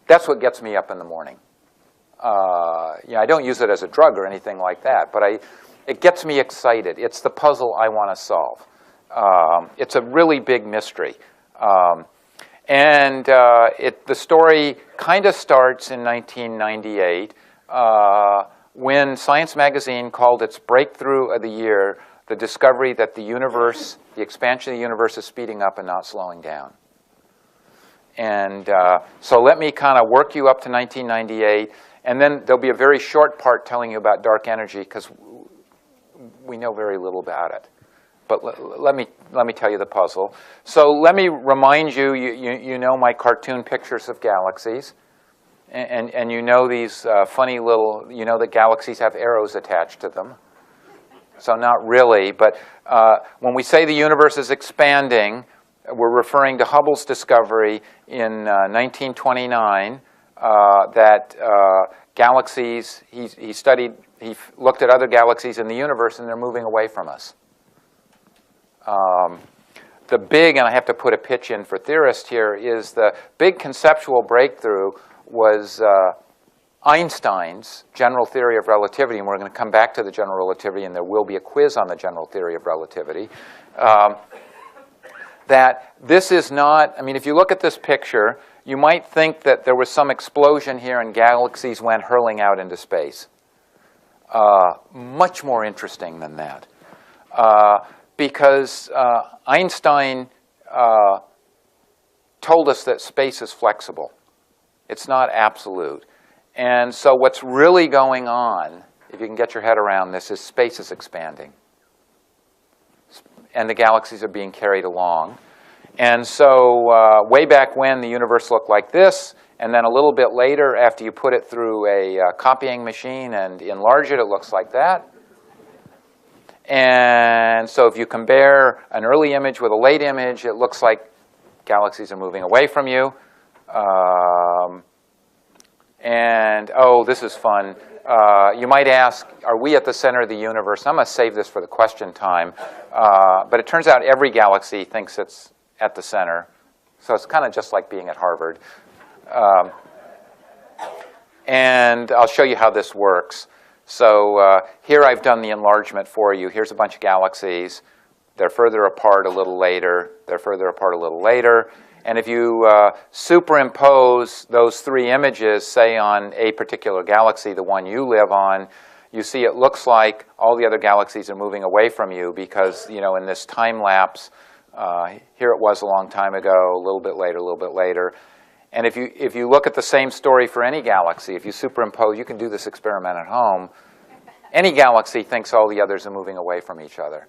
[SPEAKER 1] that's what gets me up in the morning. I don't use it as a drug or anything like that, but it gets me excited. It's the puzzle I want to solve. It's a really big mystery. The story kind of starts in 1998 when Science Magazine called its breakthrough of the year the discovery that the universe, the expansion of the universe, is speeding up and not slowing down. And so let me kind of work you up to 1998, and then there'll be a very short part telling you about dark energy, because we know very little about it. But let me tell you the puzzle. So let me remind you, you know my cartoon pictures of galaxies, and you know these funny little, that galaxies have arrows attached to them. So not really, but when we say the universe is expanding, we're referring to Hubble's discovery in 1929 that galaxies, he looked at other galaxies in the universe, and they're moving away from us. The big, and I have to put a pitch in for theorists here, is the big conceptual breakthrough was Einstein's general theory of relativity, and we're going to come back to the general relativity, and there will be a quiz on the general theory of relativity, that this is not, if you look at this picture, you might think that there was some explosion here and galaxies went hurling out into space. Much more interesting than that. Because Einstein told us that space is flexible. It's not absolute. And so what's really going on, if you can get your head around this, is space is expanding. And the galaxies are being carried along. And so way back when, the universe looked like this, and then a little bit later, after you put it through a copying machine and enlarge it, it looks like that. And so if you compare an early image with a late image, it looks like galaxies are moving away from you. Oh, this is fun. You might ask, are we at the center of the universe? I'm going to save this for the question time. But it turns out every galaxy thinks it's at the center. So it's kind of just like being at Harvard. And I'll show you how this works. So here I've done the enlargement for you. Here's a bunch of galaxies. They're further apart a little later. They're further apart a little later. And if you superimpose those three images, say on a particular galaxy, the one you live on, you see it looks like all the other galaxies are moving away from you because, in this time lapse, here it was a long time ago, a little bit later, a little bit later. And if you look at the same story for any galaxy, if you superimpose, you can do this experiment at home, any galaxy thinks all the others are moving away from each other.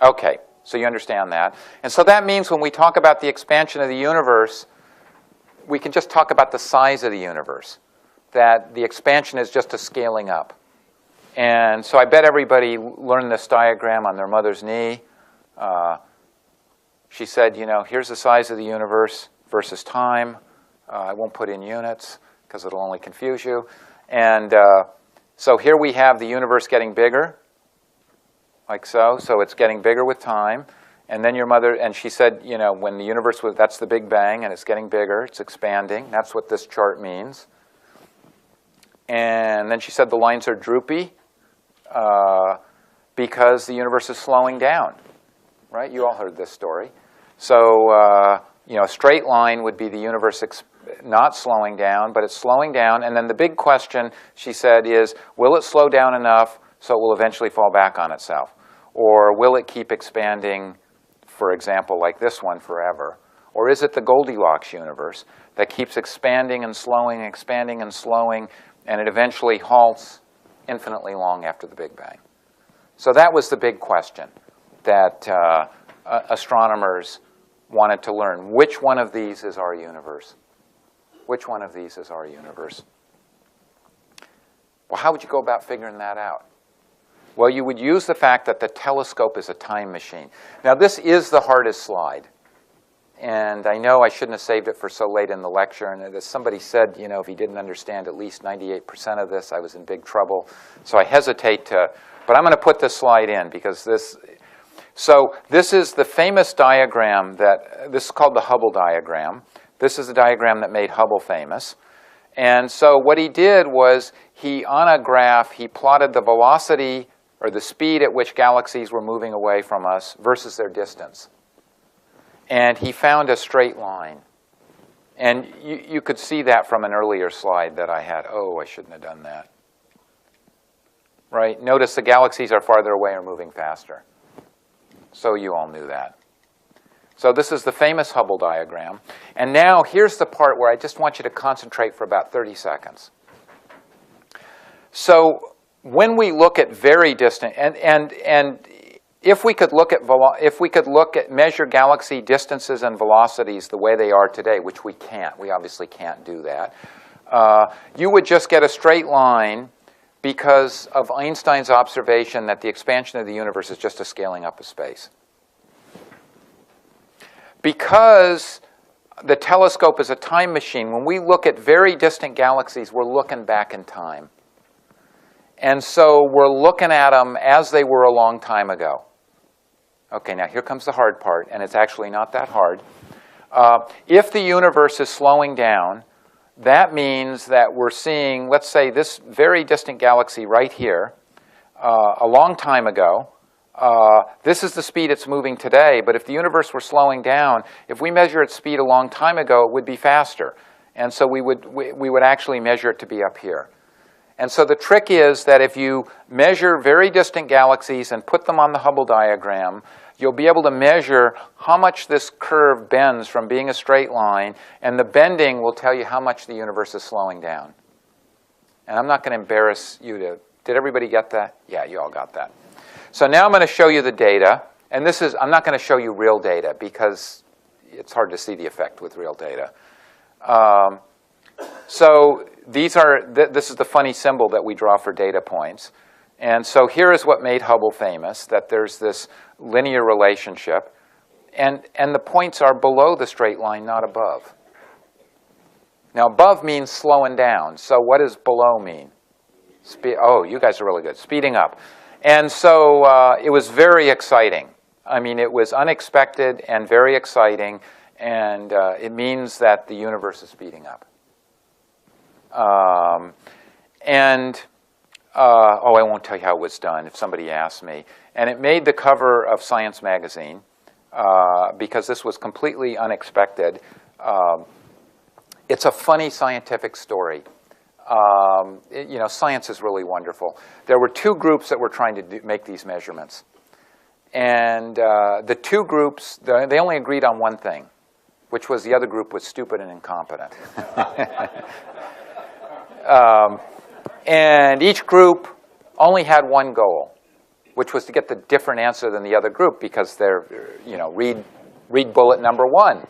[SPEAKER 1] Okay, so you understand that. And so that means when we talk about the expansion of the universe, we can just talk about the size of the universe, that the expansion is just a scaling up. And so I bet everybody learned this diagram on their mother's knee. She said, here's the size of the universe versus time. I won't put in units because it'll only confuse you. And so here we have the universe getting bigger, like so. So it's getting bigger with time. And then your mother, and she said, when the universe was, that's the Big Bang, and it's getting bigger, it's expanding. That's what this chart means. And then she said the lines are droopy because the universe is slowing down, right? You all heard this story. So, a straight line would be the universe not slowing down, but it's slowing down. And then the big question, she said, is will it slow down enough so it will eventually fall back on itself? Or will it keep expanding, for example, like this one forever? Or is it the Goldilocks universe that keeps expanding and slowing, expanding and slowing, and it eventually halts infinitely long after the Big Bang? So that was the big question that astronomers wanted to learn. Which one of these is our universe? Which one of these is our universe? Well, how would you go about figuring that out? Well, you would use the fact that the telescope is a time machine. Now, this is the hardest slide. And I know I shouldn't have saved it for so late in the lecture. And as somebody said, you know, if he didn't understand at least 98% of this, I was in big trouble. So I hesitate to, but I'm going to put this slide in because this, so this is the famous diagram that, this is called the Hubble diagram. This is the diagram that made Hubble famous. And so what he did was on a graph, he plotted the velocity or the speed at which galaxies were moving away from us versus their distance. And he found a straight line. And you could see that from an earlier slide that I had. Oh, I shouldn't have done that. Right? Notice the galaxies are farther away or moving faster. So you all knew that. So this is the famous Hubble diagram. And now here's the part where I just want you to concentrate for about 30 seconds. So when we look at very distant, and if we could look at measure galaxy distances and velocities the way they are today, which we can't, we obviously can't do that, you would just get a straight line because of Einstein's observation that the expansion of the universe is just a scaling up of space. Because the telescope is a time machine, when we look at very distant galaxies, we're looking back in time. And so we're looking at them as they were a long time ago. Okay, now here comes the hard part, and it's actually not that hard. If the universe is slowing down, that means that we're seeing, let's say, this very distant galaxy right here, a long time ago. This is the speed it's moving today, but if the universe were slowing down, if we measure its speed a long time ago, it would be faster. And so we would actually measure it to be up here. And so the trick is that if you measure very distant galaxies and put them on the Hubble diagram, you'll be able to measure how much this curve bends from being a straight line, and the bending will tell you how much the universe is slowing down. And I'm not going to embarrass you to, did everybody get that? Yeah, you all got that. So now I'm going to show you the data, and this is, I'm not going to show you real data because it's hard to see the effect with real data. So these are, this is the funny symbol that we draw for data points. And so here is what made Hubble famous, that there's this linear relationship. And the points are below the straight line, not above. Now, above means slowing down. So what does below mean? Oh, you guys are really good. Speeding up. And so it was very exciting. I mean, it was unexpected and very exciting. And it means that the universe is speeding up. Oh, I won't tell you how it was done if somebody asks me. And it made the cover of Science magazine because this was completely unexpected. It's a funny scientific story. You know, science is really wonderful. There were two groups that were trying to make these measurements. And the two groups, they only agreed on one thing, which was the other group was stupid and incompetent. And each group only had one goal, which was to get the different answer than the other group because they're, you know, read bullet number one.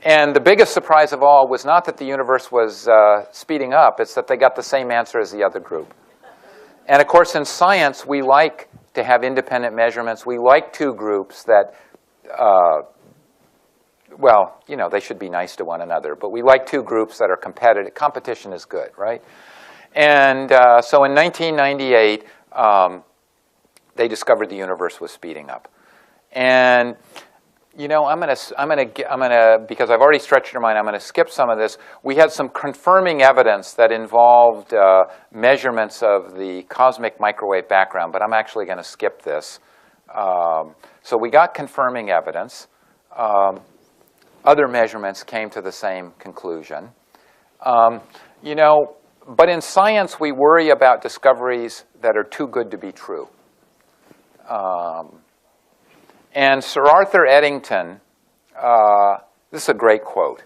[SPEAKER 1] And the biggest surprise of all was not that the universe was speeding up, it's that they got the same answer as the other group. And of course, in science, we like to have independent measurements. We like two groups that, well, you know, they should be nice to one another, but we like two groups that are competitive. Competition is good, right? And so in 1998, they discovered the universe was speeding up. And you know, I'm gonna, because I've already stretched your mind, I'm gonna skip some of this. We had some confirming evidence that involved measurements of the cosmic microwave background, but I'm actually gonna skip this. So we got confirming evidence. other measurements came to the same conclusion. You know, but in science, we worry about discoveries that are too good to be true. And Sir Arthur Eddington, this is a great quote.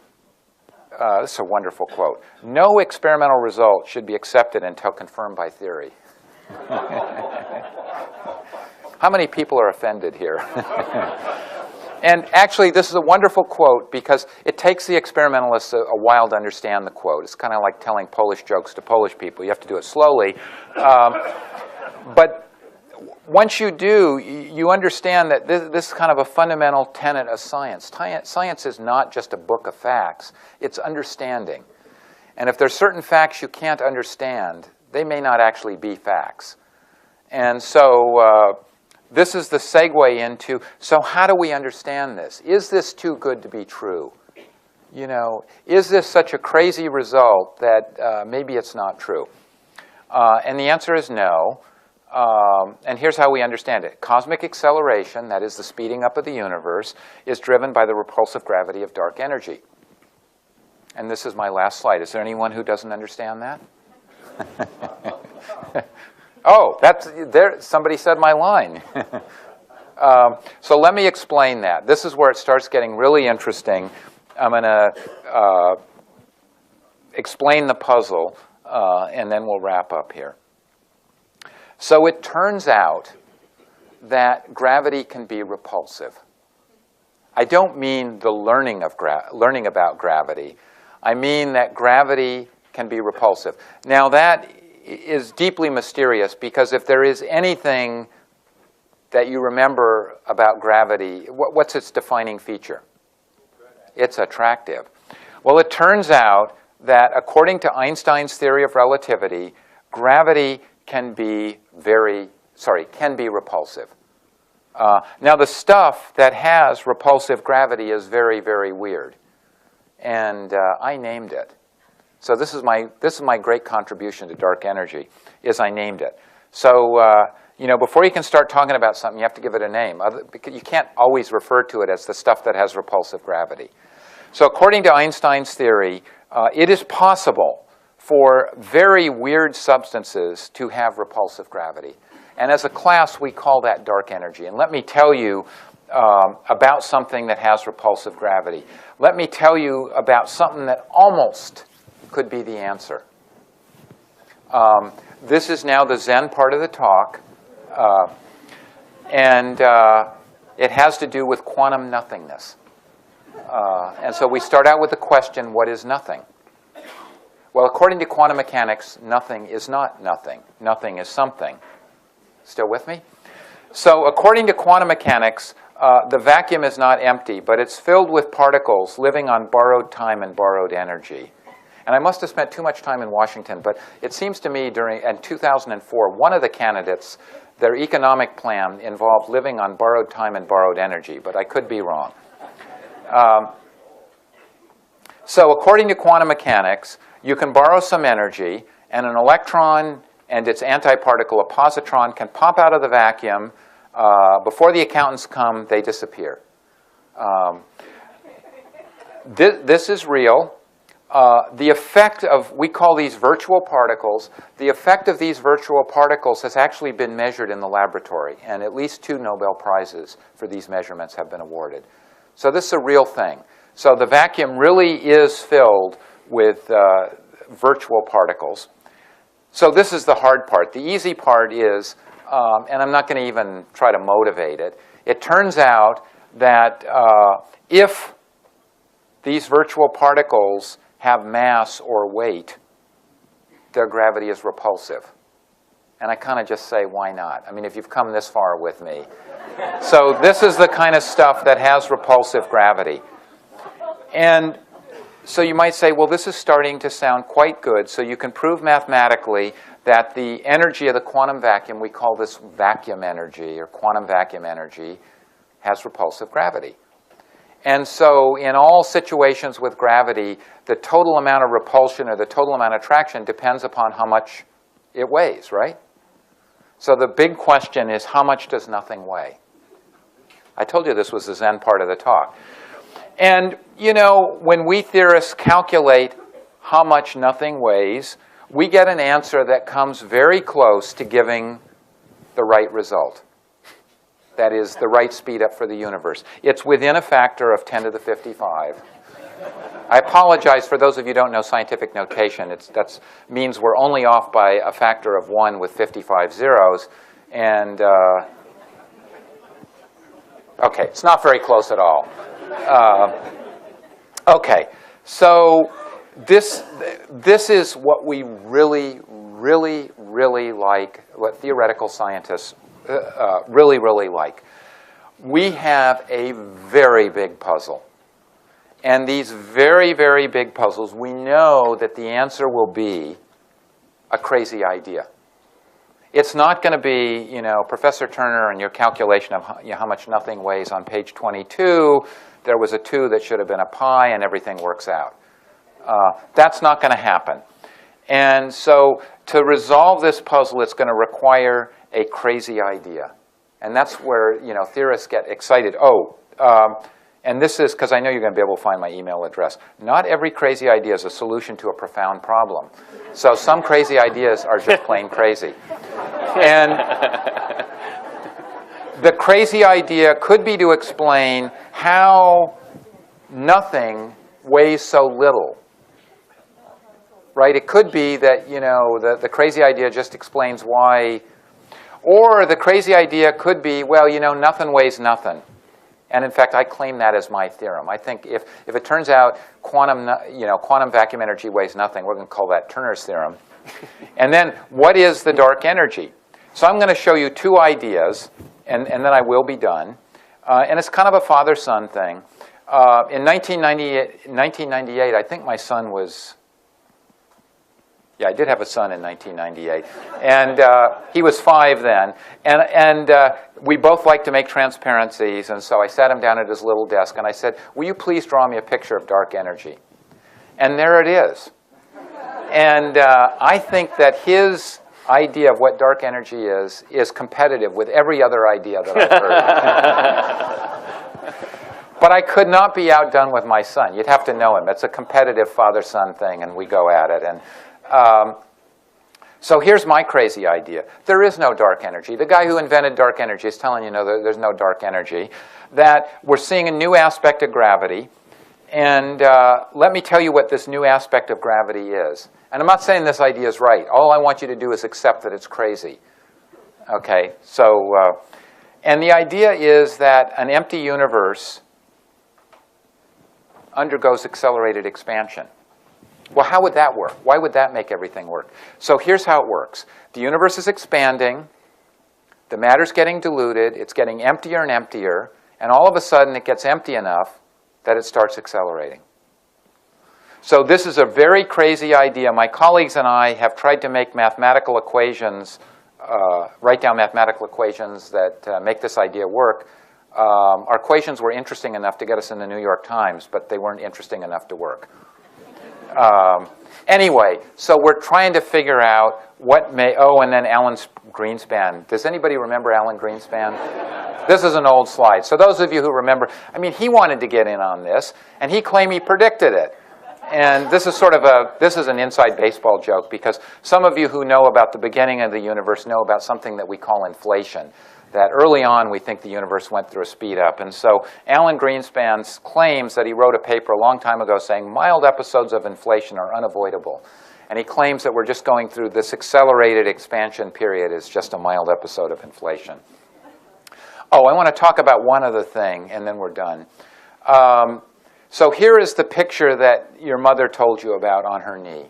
[SPEAKER 1] This is a wonderful quote. "No experimental result should be accepted until confirmed by theory." How many people are offended here? And actually, this is a wonderful quote because it takes the experimentalists a while to understand the quote. It's kind of like telling Polish jokes to Polish people. You have to do it slowly. But once you do, you understand that this is kind of a fundamental tenet of science. Science is not just a book of facts. It's understanding. And if there's certain facts you can't understand, they may not actually be facts. And so this is the segue into, so how do we understand this? Is this too good to be true? You know, is this such a crazy result that maybe it's not true? And the answer is no. And here's how we understand it. Cosmic acceleration, that is the speeding up of the universe, is driven by the repulsive gravity of dark energy. And this is my last slide. Is there anyone who doesn't understand that? Oh, somebody said my line. So let me explain that. This is where it starts getting really interesting. I'm going to explain the puzzle, and then we'll wrap up here. So it turns out that gravity can be repulsive. I don't mean the learning about gravity. I mean that gravity can be repulsive. Now that is deeply mysterious because if there is anything that you remember about gravity, what's its defining feature? It's attractive. Well, it turns out that according to Einstein's theory of relativity, gravity can be repulsive. Now, the stuff that has repulsive gravity is very, very weird, and I named it. So this is my great contribution to dark energy, is I named it. So you know, before you can start talking about something, you have to give it a name. Because you can't always refer to it as the stuff that has repulsive gravity. So according to Einstein's theory, it is possible for very weird substances to have repulsive gravity. And as a class, we call that dark energy. And let me tell you about something that has repulsive gravity. Let me tell you about something that almost could be the answer. This is now the Zen part of the talk. And it has to do with quantum nothingness. And so we start out with the question, what is nothing? Well, according to quantum mechanics, nothing is not nothing. Nothing is something. Still with me? So according to quantum mechanics, the vacuum is not empty, but it's filled with particles living on borrowed time and borrowed energy. And I must have spent too much time in Washington, but it seems to me in 2004, one of the candidates, their economic plan involved living on borrowed time and borrowed energy, but I could be wrong. So according to quantum mechanics, you can borrow some energy, and an electron and its antiparticle, a positron, can pop out of the vacuum. Before the accountants come, they disappear. This is real. The effect of, we call these virtual particles, the effect of these virtual particles has actually been measured in the laboratory, and at least 2 Nobel Prizes for these measurements have been awarded. So this is a real thing. So the vacuum really is filled with virtual particles. So this is the hard part. The easy part is, and I'm not going to even try to motivate it, it turns out that if these virtual particles have mass or weight, their gravity is repulsive. And I kind of just say, why not? I mean, if you've come this far with me. So this is the kind of stuff that has repulsive gravity. And so you might say, well, this is starting to sound quite good. So you can prove mathematically that the energy of the quantum vacuum, we call this vacuum energy or quantum vacuum energy, has repulsive gravity. And so in all situations with gravity, the total amount of repulsion or the total amount of attraction depends upon how much it weighs, right? So the big question is, how much does nothing weigh? I told you this was the Zen part of the talk. And, you know, when we theorists calculate how much nothing weighs, we get an answer that comes very close to giving the right result. That is, the right speed up for the universe. It's within a factor of 10 to the 55. I apologize for those of you who don't know scientific notation. That means we're only off by a factor of 1 with 55 zeros. And, okay, it's not very close at all. Okay, so this is what we really like, what theoretical scientists really like. We have a very big puzzle. And these very big puzzles, we know that the answer will be a crazy idea. It's not going to be, you know, Professor Turner and your calculation of how much nothing weighs on page 22. There was a 2 that should have been a pi, and everything works out. That's not going to happen. And so to resolve this puzzle, it's going to require a crazy idea. And that's where, you know, theorists get excited. And this is, because I know you're going to be able to find my email address. Not every crazy idea is a solution to a profound problem. So some crazy ideas are just plain crazy. And the crazy idea could be to explain how nothing weighs so little. Right? It could be that, you know, the crazy idea just explains why. Or the crazy idea could be, well, you know, nothing weighs nothing. And in fact, I claim that as my theorem. I think if it turns out quantum vacuum energy weighs nothing, we're going to call that Turner's theorem. And then, what is the dark energy? So I'm going to show you 2 ideas, and then I will be done. And it's kind of a father-son thing. In 1998, I think my son was... Yeah, I did have a son in 1998. And he was 5 then. And we both like to make transparencies. And so I sat him down at his little desk, and I said, will you please draw me a picture of dark energy? And there it is. And I think that his idea of what dark energy is competitive with every other idea that I've heard. But I could not be outdone with my son. You'd have to know him. It's a competitive father-son thing, and we go at it. And so here's my crazy idea. There is no dark energy. The guy who invented dark energy is telling you, no, there's no dark energy. That we're seeing a new aspect of gravity. And let me tell you what this new aspect of gravity is. And I'm not saying this idea is right. All I want you to do is accept that it's crazy. Okay, so, and the idea is that an empty universe undergoes accelerated expansion. Well, how would that work? Why would that make everything work? So here's how it works. The universe is expanding. The matter's getting diluted. It's getting emptier and emptier. And all of a sudden, it gets empty enough that it starts accelerating. So this is a very crazy idea. My colleagues and I have tried to make mathematical equations, write down mathematical equations that make this idea work. Our equations were interesting enough to get us in the New York Times, but they weren't interesting enough to work. Anyway, so we're trying to figure out what may... Oh, and then Alan Greenspan. Does anybody remember Alan Greenspan? This is an old slide. So those of you who remember, I mean, he wanted to get in on this, and he claimed he predicted it. And this is sort of this is an inside baseball joke, because some of you who know about the beginning of the universe know about something that we call inflation. That early on, we think the universe went through a speed up. And so Alan Greenspan claims that he wrote a paper a long time ago saying mild episodes of inflation are unavoidable. And he claims that we're just going through this accelerated expansion period is just a mild episode of inflation. Oh, I want to talk about one other thing, and then we're done. So here is the picture that your mother told you about on her knee.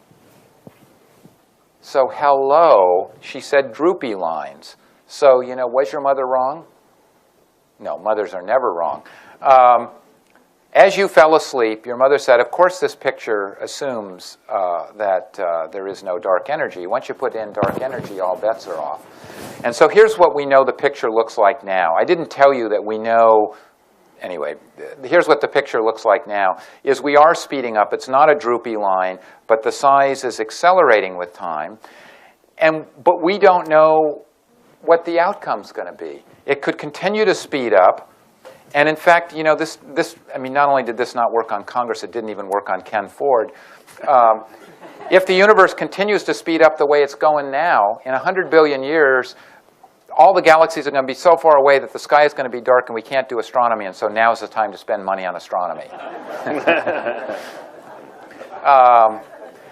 [SPEAKER 1] So hello, she said droopy lines. So, you know, was your mother wrong? No, mothers are never wrong. As you fell asleep, your mother said, of course this picture assumes that there is no dark energy. Once you put in dark energy, all bets are off. And so here's what we know the picture looks like now. I didn't tell you that we know... Anyway, here's what the picture looks like now, is we are speeding up. It's not a droopy line, but the size is accelerating with time. But we don't know what the outcome's going to be. It could continue to speed up, And in fact, you know, I mean, not only did this not work on Congress, it didn't even work on Ken Ford. If the universe continues to speed up the way it's going now, in 100 billion years, all the galaxies are going to be so far away that the sky is going to be dark and we can't do astronomy, and so now is the time to spend money on astronomy.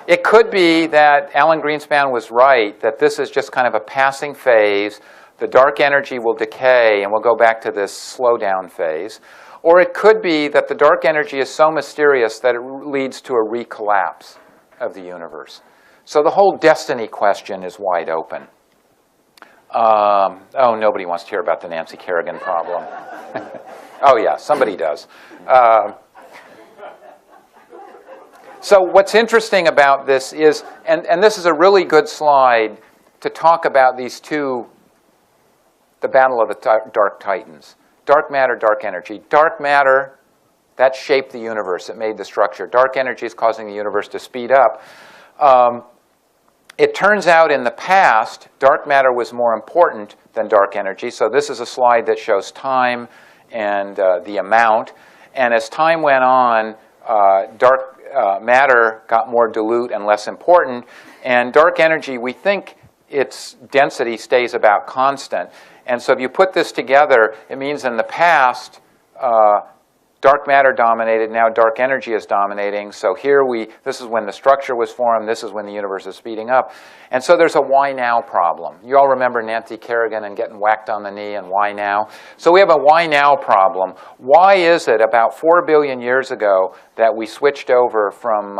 [SPEAKER 1] It could be that Alan Greenspan was right, that this is just kind of a passing phase. The dark energy will decay, and we'll go back to this slowdown phase. Or it could be that the dark energy is so mysterious that it leads to a recollapse of the universe. So the whole destiny question is wide open. Oh, nobody wants to hear about the Nancy Kerrigan problem. Oh, yeah, somebody does. So what's interesting about this is, and this is a really good slide to talk about these two, the battle of the dark titans. Dark matter, dark energy. Dark matter, that shaped the universe. It made the structure. Dark energy is causing the universe to speed up. It turns out in the past, dark matter was more important than dark energy. So this is a slide that shows time and the amount. And as time went on, dark matter got more dilute and less important. And dark energy, we think its density stays about constant. And so if you put this together, it means in the past, dark matter dominated, now dark energy is dominating. So here this is when the structure was formed, this is when the universe is speeding up. And so there's a why now problem. You all remember Nancy Kerrigan and getting whacked on the knee and why now? So we have a why now problem. Why is it about 4 billion years ago that we switched over from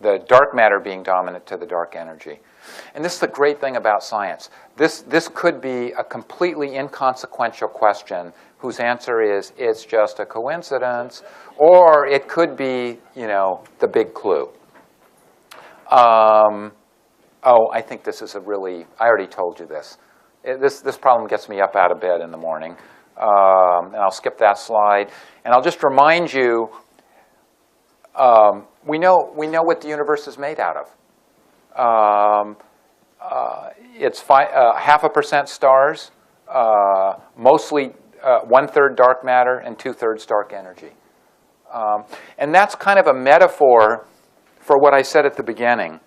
[SPEAKER 1] the dark matter being dominant to the dark energy? And this is the great thing about science. This could be a completely inconsequential question whose answer is, it's just a coincidence, or it could be, you know, the big clue. Oh, I think this is a really, I already told you this. This problem gets me up out of bed in the morning. And I'll skip that slide. And I'll just remind you, we know what the universe is made out of. It's 0.5% stars, mostly 1/3 dark matter and 2/3 dark energy. And that's kind of a metaphor for what I said at the beginning.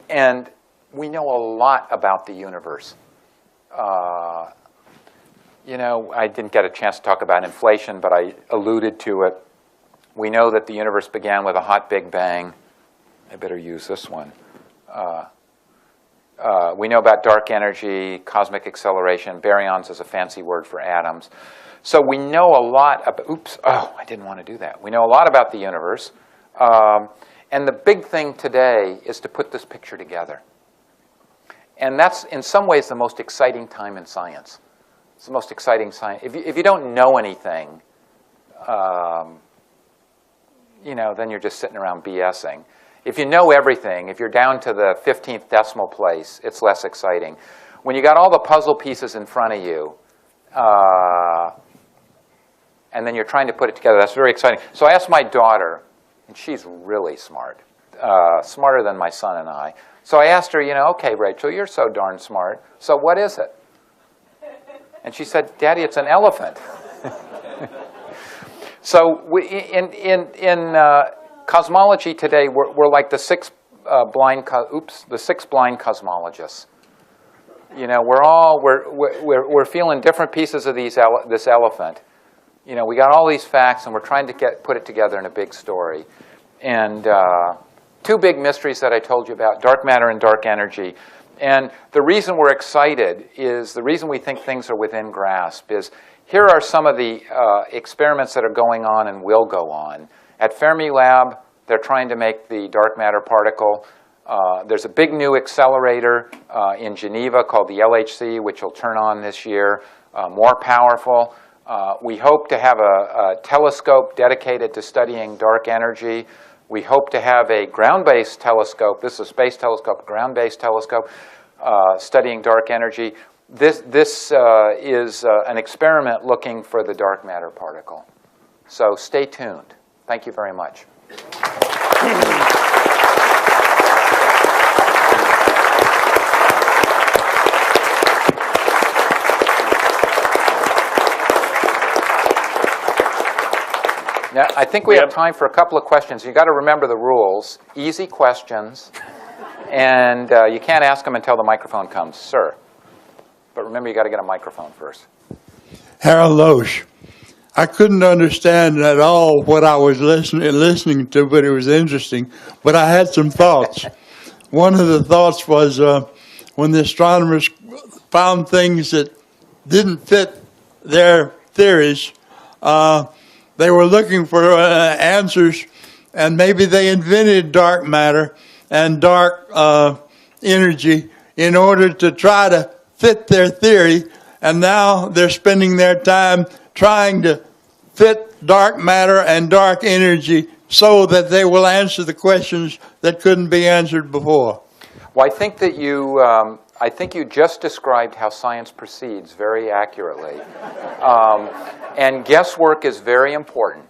[SPEAKER 1] And we know a lot about the universe. You know, I didn't get a chance to talk about inflation, but I alluded to it. We know that the universe began with a hot Big Bang. I better use this one. We know about dark energy, cosmic acceleration. Baryons is a fancy word for atoms. So we know a lot about, oops, oh, I didn't want to do that. We know a lot about the universe. And the big thing today is to put this picture together. And that's, in some ways, the most exciting time in science. It's the most exciting science. If you don't know anything, you know, then you're just sitting around BSing. If you know everything, if you're down to the 15th decimal place, it's less exciting. When you got all the puzzle pieces in front of you, and then you're trying to put it together, that's very exciting. So I asked my daughter, and she's really smart, smarter than my son and I. So I asked her, you know, okay, Rachel, you're so darn smart. So what is it? And she said, Daddy, it's an elephant. So in cosmology today, we're like the six blind cosmologists. You know, we're feeling different pieces of this elephant. You know, we got all these facts, and we're trying to put it together in a big story. And two big mysteries that I told you about: dark matter and dark energy. And the reason we're excited is, the reason we think things are within grasp is, here are some of the experiments that are going on and will go on. At Fermilab, they're trying to make the dark matter particle. There's a big new accelerator in Geneva called the LHC, which will turn on this year, more powerful. We hope to have a telescope dedicated to studying dark energy. We hope to have a ground-based telescope. This is a space telescope, ground-based telescope, studying dark energy. This is an experiment looking for the dark matter particle. So stay tuned. Thank you very much. Now, I think we have time for a couple of questions. You've got to remember the rules. Easy questions, and you can't ask them until the microphone comes. Sir. But remember, you got to get a microphone first.
[SPEAKER 2] Harold Loesch. I couldn't understand at all what I was listening to, but it was interesting. But I had some thoughts. One of the thoughts was when the astronomers found things that didn't fit their theories, they were looking for answers, and maybe they invented dark matter and dark energy in order to try to fit their theory, and now they're spending their time trying to fit dark matter and dark energy so that they will answer the questions that couldn't be answered before.
[SPEAKER 1] Well, I think that you just described how science proceeds very accurately. And guesswork is very important.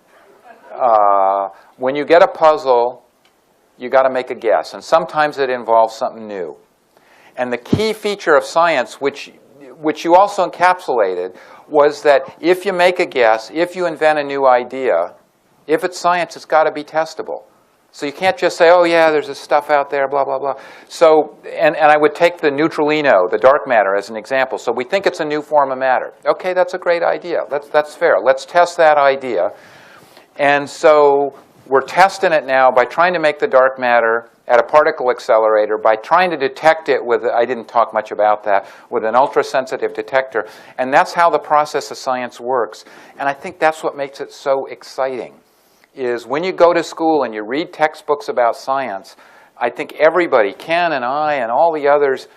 [SPEAKER 1] When you get a puzzle, you got to make a guess, and sometimes it involves something new. And the key feature of science, which you also encapsulated, was that if you make a guess, if you invent a new idea, if it's science, it's got to be testable. So you can't just say, oh, yeah, there's this stuff out there, blah, blah, blah. So, and I would take the neutralino, the dark matter, as an example. So we think it's a new form of matter. Okay, that's a great idea. That's fair. Let's test that idea. And so we're testing it now by trying to make the dark matter at a particle accelerator, by trying to detect it with, I didn't talk much about that, with an ultra-sensitive detector. And that's how the process of science works. And I think that's what makes it so exciting, is when you go to school and you read textbooks about science, I think everybody, Ken and I and all the others,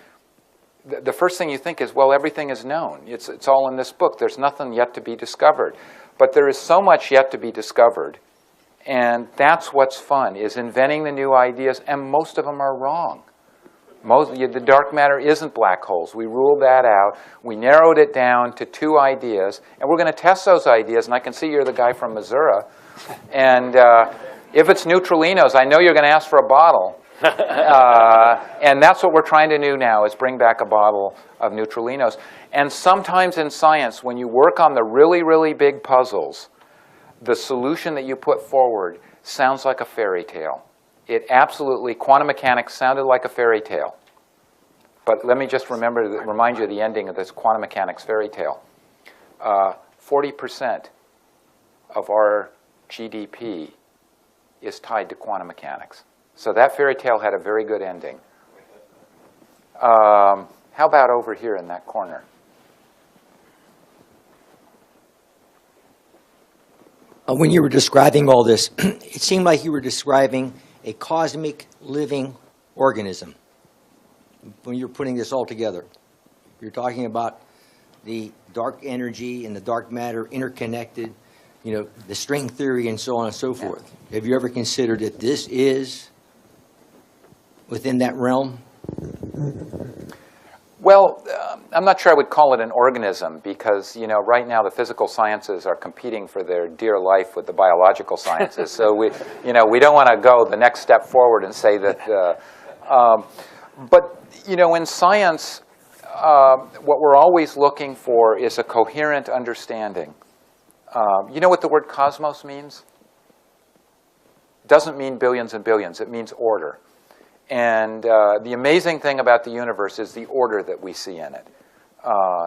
[SPEAKER 1] the first thing you think is, well, everything is known. It's all in this book. There's nothing yet to be discovered. But there is so much yet to be discovered. And that's what's fun, is inventing the new ideas, and most of them are wrong. The dark matter isn't black holes. We ruled that out. We narrowed it down to 2 ideas, and we're going to test those ideas. And I can see you're the guy from Missouri. And if it's neutralinos, I know you're going to ask for a bottle. And that's what we're trying to do now, is bring back a bottle of neutralinos. And sometimes in science, when you work on the really, really big puzzles, the solution that you put forward sounds like a fairy tale. It absolutely, quantum mechanics sounded like a fairy tale. But let me just remind you of the ending of this quantum mechanics fairy tale. 40% of our GDP is tied to quantum mechanics. So that fairy tale had a very good ending. How about over here in that corner?
[SPEAKER 3] When you were describing all this, it seemed like you were describing a cosmic living organism. When you're putting this all together, you're talking about the dark energy and the dark matter interconnected, you know, the string theory and so on and so forth. Have you ever considered that this is within that realm?
[SPEAKER 1] Well, I'm not sure I would call it an organism, because, you know, right now the physical sciences are competing for their dear life with the biological sciences. So we don't want to go the next step forward and say that. But, you know, in science, what we're always looking for is a coherent understanding. You know what the word cosmos means? It doesn't mean billions and billions. It means order. And the amazing thing about the universe is the order that we see in it.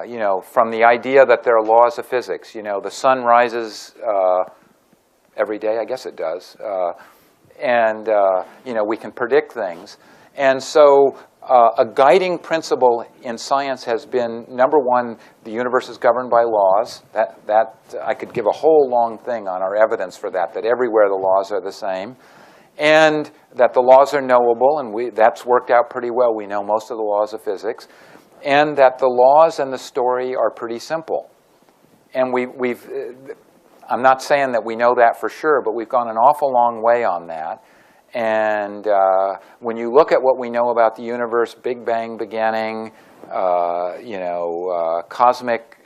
[SPEAKER 1] You know, from the idea that there are laws of physics. You know, the sun rises every day. I guess it does. And you know, we can predict things. And so a guiding principle in science has been, number one, the universe is governed by laws. That I could give a whole long thing on our evidence for that everywhere the laws are the same. And that the laws are knowable, and that's worked out pretty well. We know most of the laws of physics. And that the laws and the story are pretty simple. And I'm not saying that we know that for sure, but we've gone an awful long way on that. And when you look at what we know about the universe, Big Bang beginning, you know, cosmic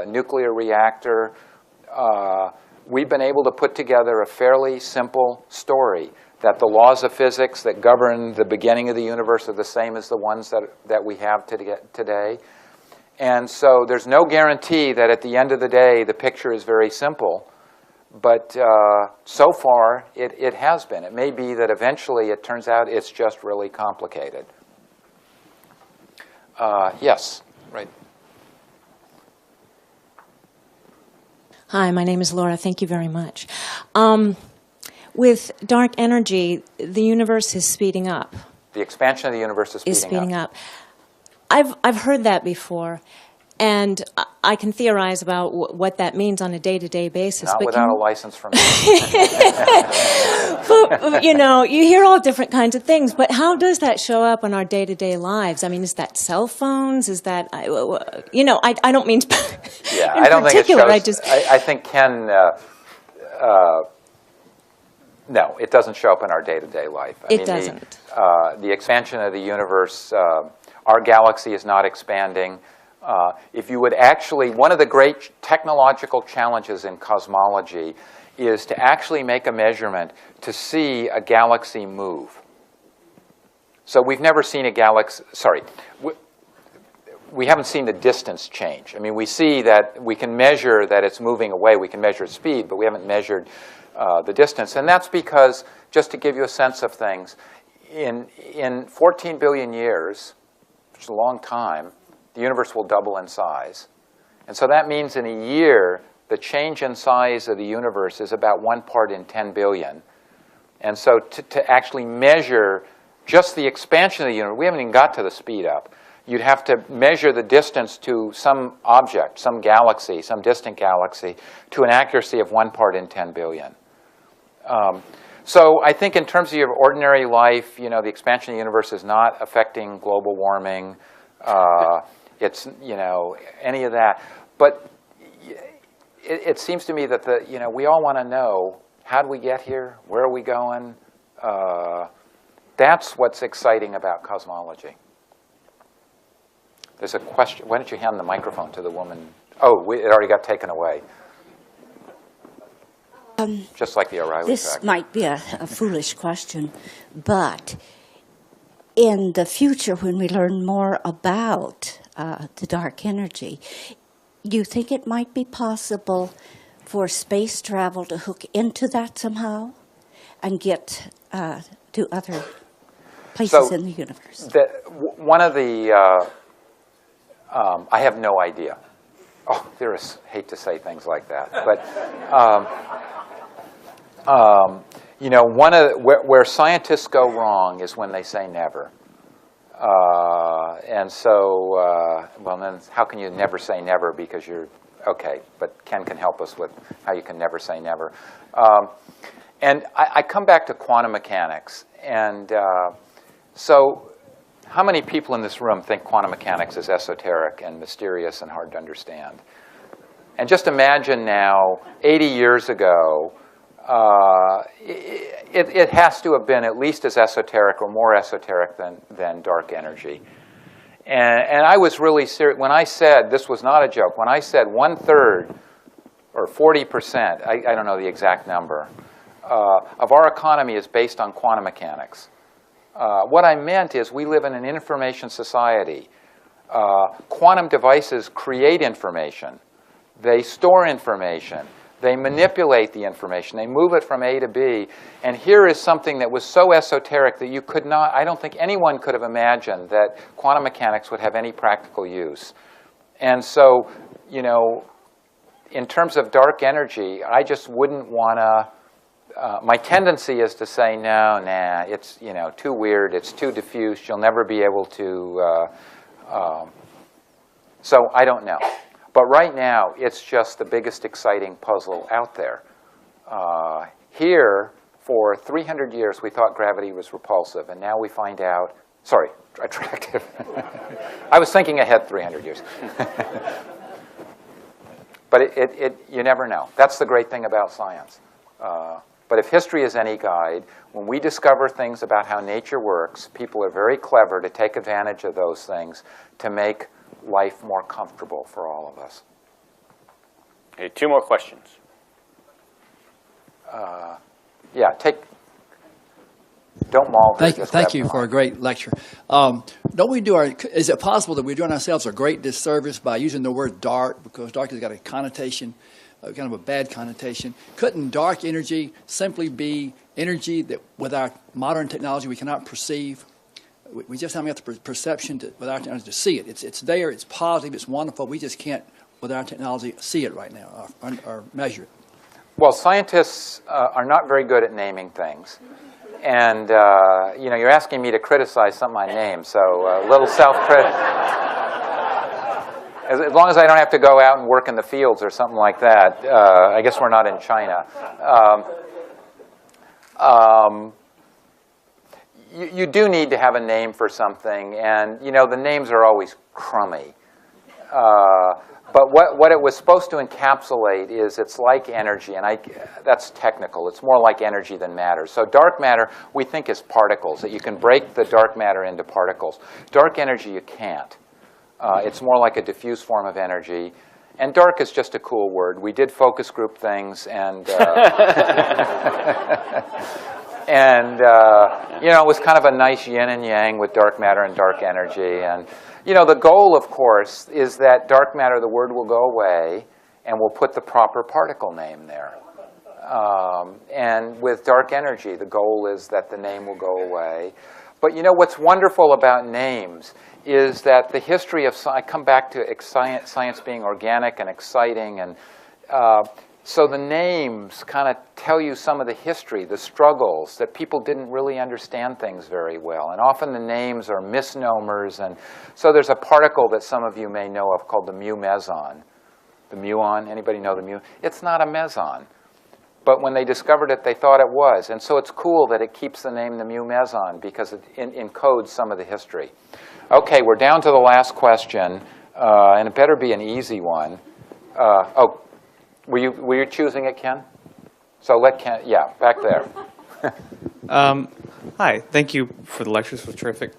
[SPEAKER 1] nuclear reactor, we've been able to put together a fairly simple story, that the laws of physics that govern the beginning of the universe are the same as the ones that we have today. And so there's no guarantee that at the end of the day the picture is very simple. But so far, it has been. It may be that eventually it turns out it's just really complicated. Yes, right.
[SPEAKER 4] Hi, my name is Laura. Thank you very much. With dark energy, the universe is speeding up.
[SPEAKER 1] The expansion of the universe is speeding up.
[SPEAKER 4] I've heard that before, and I can theorize about what that means on a day-to-day basis.
[SPEAKER 1] Not without a license from me.
[SPEAKER 4] But, you know, you hear all different kinds of things, but how does that show up in our day-to-day lives? I mean, is that cell phones? Is that, you know, I don't mean
[SPEAKER 1] Yeah,
[SPEAKER 4] in
[SPEAKER 1] I don't
[SPEAKER 4] particular.
[SPEAKER 1] think it shows. I think Ken, no, it doesn't show up in our day-to-day life.
[SPEAKER 4] It doesn't.
[SPEAKER 1] The expansion of the universe, our galaxy is not expanding. If you would actually, one of the great technological challenges in cosmology is to actually make a measurement to see a galaxy move. So we've never seen a galaxy, sorry, we haven't seen the distance change. I mean, we see that we can measure that it's moving away. We can measure its speed, but we haven't measured the distance. And that's because, just to give you a sense of things, in 14 billion years, which is a long time, the universe will double in size. And so that means in a year, the change in size of the universe is about 1 part in 10 billion. And so to actually measure just the expansion of the universe, we haven't even got to the speed up. You'd have to measure the distance to some object, some galaxy, some distant galaxy, to an accuracy of 1 part in 10 billion. So I think in terms of your ordinary life, you know, the expansion of the universe is not affecting global warming. It's, you know, any of that. But it seems to me that you know, we all want to know, how do we get here? Where are we going? That's what's exciting about cosmology. There's a question. Why don't you hand the microphone to the woman? Oh, it already got taken away. Just like the O'Reilly
[SPEAKER 5] This
[SPEAKER 1] effect.
[SPEAKER 5] might be a foolish question, but in the future, when we learn more about the dark energy, you think it might be possible for space travel to hook into that somehow and get to other places
[SPEAKER 1] So,
[SPEAKER 5] in the universe?
[SPEAKER 1] One of the, I have no idea. Oh, theorists hate to say things like that. But, you know, where scientists go wrong is when they say never. And so, well, then how can you never say never because you're, okay, but Ken can help us with how you can never say never. And I come back to quantum mechanics. And so how many people in this room think quantum mechanics is esoteric and mysterious and hard to understand? And just imagine now, 80 years ago, it has to have been at least as esoteric or more esoteric than dark energy. And I was really serious. When I said, this was not a joke, when I said 1/3 or 40%, I don't know the exact number, of our economy is based on quantum mechanics. What I meant is we live in an information society. Quantum devices create information. They store information. They manipulate the information. They move it from A to B. And here is something that was so esoteric that you could not, I don't think anyone could have imagined that quantum mechanics would have any practical use. And so, you know, in terms of dark energy, I just wouldn't want to, my tendency is to say, no, nah, it's, you know, too weird, it's too diffuse, you'll never be able to, so I don't know. But right now, it's just the biggest exciting puzzle out there. Here, for 300 years, we thought gravity was repulsive, and now we find out, sorry, attractive. I was thinking ahead 300 years. But you never know. That's the great thing about science. But if history is any guide, when we discover things about how nature works, people are very clever to take advantage of those things to make life more comfortable for all of us.
[SPEAKER 6] Okay, 2 more questions.
[SPEAKER 1] Yeah, don't maul.
[SPEAKER 7] Thank you for a great lecture. Is it possible that we're doing ourselves a great disservice by using the word dark, because dark has got a connotation kind of a bad connotation. Couldn't dark energy simply be energy that with our modern technology we cannot perceive? We just haven't got the perception with our technology to see it. It's there, it's positive, it's wonderful. We just can't, with our technology, see it right now or measure it.
[SPEAKER 1] Well, scientists are not very good at naming things. And, you know, you're asking me to criticize something I named, so a little self-credit. As long as I don't have to go out and work in the fields or something like that, I guess we're not in China. You do need to have a name for something, and, you know, the names are always crummy. But what it was supposed to encapsulate is it's like energy, and that's technical. It's more like energy than matter. So dark matter, we think, is particles, that you can break the dark matter into particles. Dark energy, you can't. It's more like a diffuse form of energy. And dark is just a cool word. We did focus group things, and, and you know, it was kind of a nice yin and yang with dark matter and dark energy. And you know, the goal, of course, is that dark matter, the word will go away, and we'll put the proper particle name there. And with dark energy, the goal is that the name will go away. But you know, what's wonderful about names is that the history of science, I come back to science being organic and exciting, and so the names kind of tell you some of the history, the struggles, that people didn't really understand things very well. And often the names are misnomers. And so there's a particle that some of you may know of called the mu meson. The muon, anybody know the mu? It's not a meson. But when they discovered it, they thought it was. And so it's cool that it keeps the name the mu meson because it encodes some of the history. OK, we're down to the last question. And it better be an easy one. Oh. Were you choosing it, Ken? So let Ken, yeah, back there.
[SPEAKER 8] Hi, thank you for the lectures. It was terrific.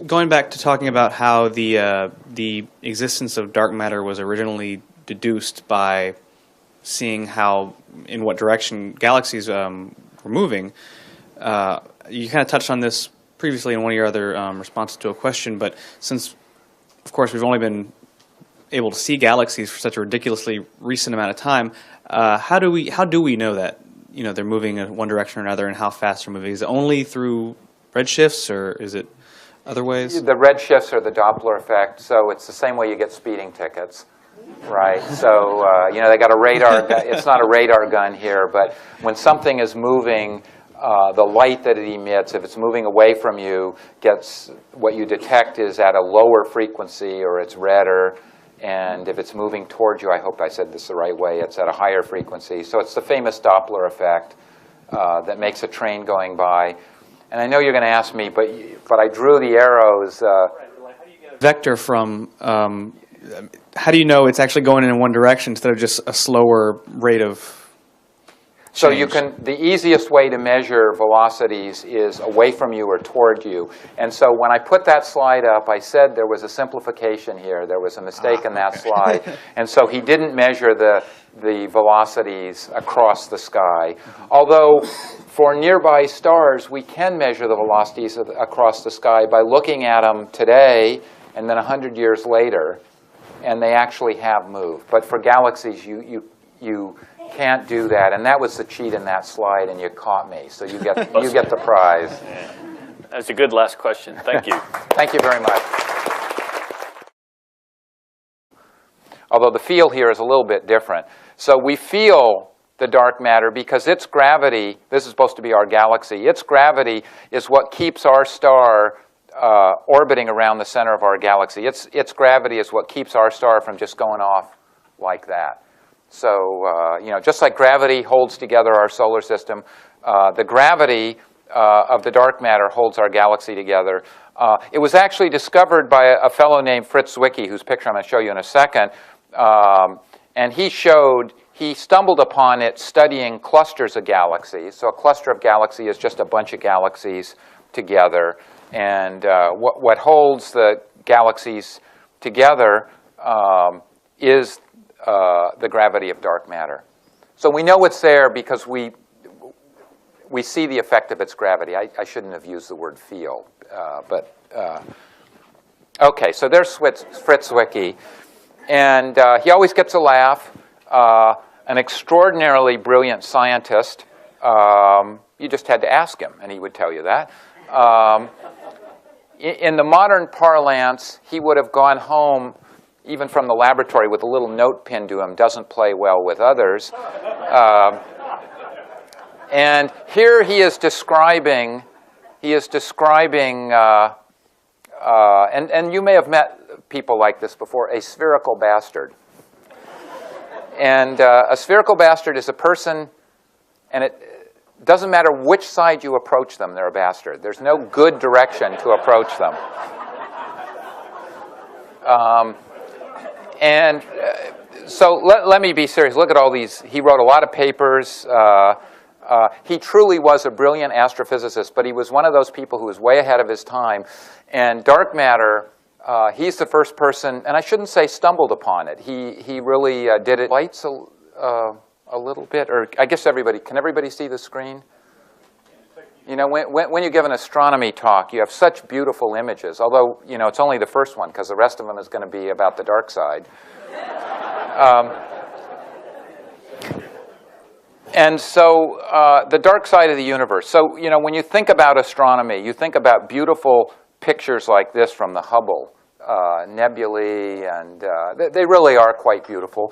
[SPEAKER 8] Going back to talking about how the existence of dark matter was originally deduced by seeing how, in what direction galaxies were moving, you kind of touched on this previously in one of your other responses to a question, but since, of course, we've only been able to see galaxies for such a ridiculously recent amount of time, how do we know that, you know, they're moving in one direction or another and how fast they're moving? Is it only through redshifts, or is it other ways?
[SPEAKER 1] The redshifts are the Doppler effect, so it's the same way you get speeding tickets, right? So you know, they got a radar gun. It's not a radar gun here, but when something is moving, the light that it emits, if it's moving away from you, what you detect is at a lower frequency, or it's redder. And if it's moving towards you, I hope I said this the right way, it's at a higher frequency. So it's the famous Doppler effect that makes a train going by. And I know you're going to ask me, but I drew the arrows.
[SPEAKER 8] Vector from, how do you know it's actually going in one direction instead of just a slower rate of
[SPEAKER 1] So
[SPEAKER 8] change?
[SPEAKER 1] the easiest way to measure velocities is away from you or toward you. And so when I put that slide up, I said there was a simplification here. There was a mistake in that slide. And so he didn't measure the velocities across the sky. Although for nearby stars, we can measure the velocities across the sky by looking at them today and then 100 years later, and they actually have moved. But for galaxies, you can't do that, and that was the cheat in that slide, and you caught me, so you get the prize.
[SPEAKER 6] Yeah. That's a good last question. Thank you.
[SPEAKER 1] Thank you very much. Although the feel here is a little bit different. So we feel the dark matter because its gravity, this is supposed to be our galaxy, its gravity is what keeps our star orbiting around the center of our galaxy. Its gravity is what keeps our star from just going off like that. So, you know, just like gravity holds together our solar system, the gravity of the dark matter holds our galaxy together. It was actually discovered by a fellow named Fritz Zwicky, whose picture I'm going to show you in a second. And he stumbled upon it studying clusters of galaxies. So a cluster of galaxies is just a bunch of galaxies together. And what holds the galaxies together is the gravity of dark matter. So we know it's there because we see the effect of its gravity. I shouldn't have used the word feel, but okay. So there's Fritz Zwicky, and he always gets a laugh. an extraordinarily brilliant scientist. You just had to ask him, and he would tell you that. In the modern parlance, he would have gone home, even from the laboratory, with a little note pinned to him, doesn't play well with others. And here he is describing, and you may have met people like this before, a spherical bastard. And a spherical bastard is a person, and it doesn't matter which side you approach them, they're a bastard. There's no good direction to approach them. So let me be serious. Look at all these. He wrote a lot of papers. He truly was a brilliant astrophysicist, but he was one of those people who was way ahead of his time. And dark matter, he's the first person, and I shouldn't say stumbled upon it. He really did it. Lights a little bit, or I guess can everybody see the screen? You know, when you give an astronomy talk, you have such beautiful images, although, you know, it's only the first one, because the rest of them is going to be about the dark side. And so the dark side of the universe. So, you know, when you think about astronomy, you think about beautiful pictures like this from the Hubble nebulae, and they really are quite beautiful.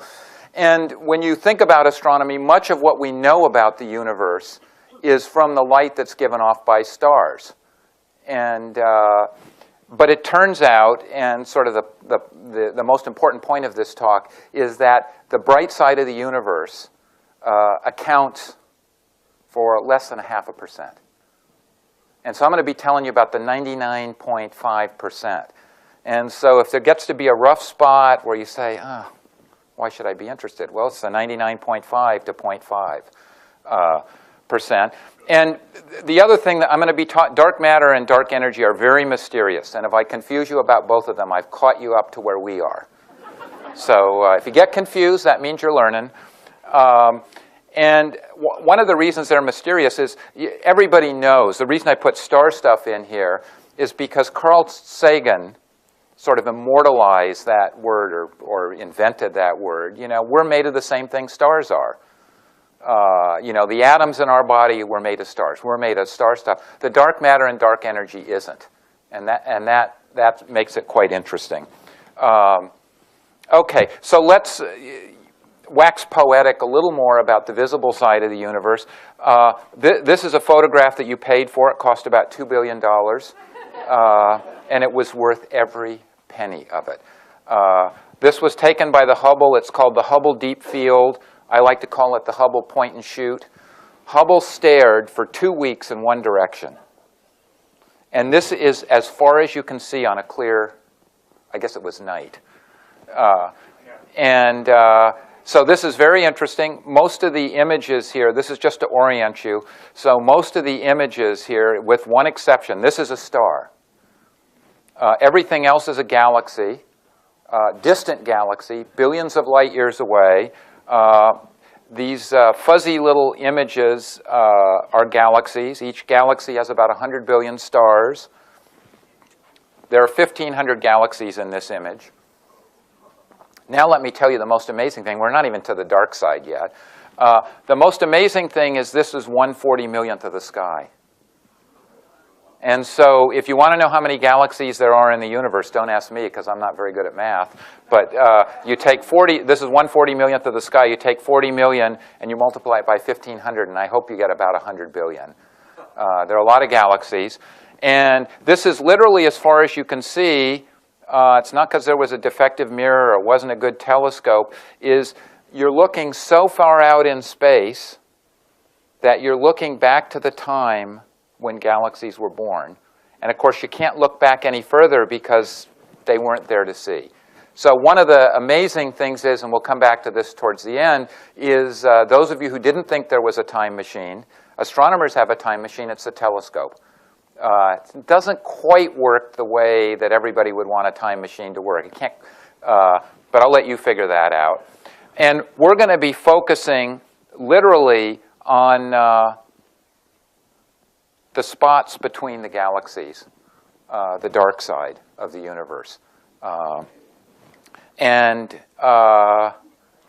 [SPEAKER 1] And when you think about astronomy, much of what we know about the universe is from the light that's given off by stars. And but it turns out, and sort of the most important point of this talk, is that the bright side of the universe accounts for less than 0.5%. And so I'm going to be telling you about the 99.5%. And so if there gets to be a rough spot where you say, why should I be interested? Well, it's the 99.5 to 0.5%. And the other thing that I'm going to be taught, dark matter and dark energy are very mysterious. And if I confuse you about both of them, I've caught you up to where we are. So if you get confused, that means you're learning. And one of the reasons they're mysterious is everybody knows. The reason I put star stuff in here is because Carl Sagan sort of immortalized that word or invented that word. You know, we're made of the same thing stars are. You know, the atoms in our body were made of stars. We're made of star stuff. The dark matter and dark energy isn't. And that makes it quite interesting. Okay, so let's wax poetic a little more about the visible side of the universe. This is a photograph that you paid for. It cost about $2 billion. And it was worth every penny of it. This was taken by the Hubble. It's called the Hubble Deep Field. I like to call it the Hubble Point and Shoot. Hubble stared for 2 weeks in one direction. And this is as far as you can see on a clear, I guess it was night. So this is very interesting. Most of the images here, this is just to orient you. So most of the images here, with one exception, this is a star. Everything else is a galaxy, distant galaxy, billions of light years away. These fuzzy little images are galaxies. Each galaxy has about 100 billion stars. There are 1,500 galaxies in this image. Now let me tell you the most amazing thing. We're not even to the dark side yet. The most amazing thing is this is 1/40,000,000th of the sky. And so if you want to know how many galaxies there are in the universe, don't ask me because I'm not very good at math. But you take 40, this is 1/40,000,000th of the sky. You take 40 million and you multiply it by 1,500, and I hope you get about 100 billion. There are a lot of galaxies. And this is literally as far as you can see. It's not because there was a defective mirror or it wasn't a good telescope. Is you're looking so far out in space that you're looking back to the time when galaxies were born. And of course, you can't look back any further because they weren't there to see. So one of the amazing things is, and we'll come back to this towards the end, is those of you who didn't think there was a time machine, astronomers have a time machine. It's a telescope. It doesn't quite work the way that everybody would want a time machine to work. It can't, but I'll let you figure that out. And we're going to be focusing literally on the spots between the galaxies, the dark side of the universe. Right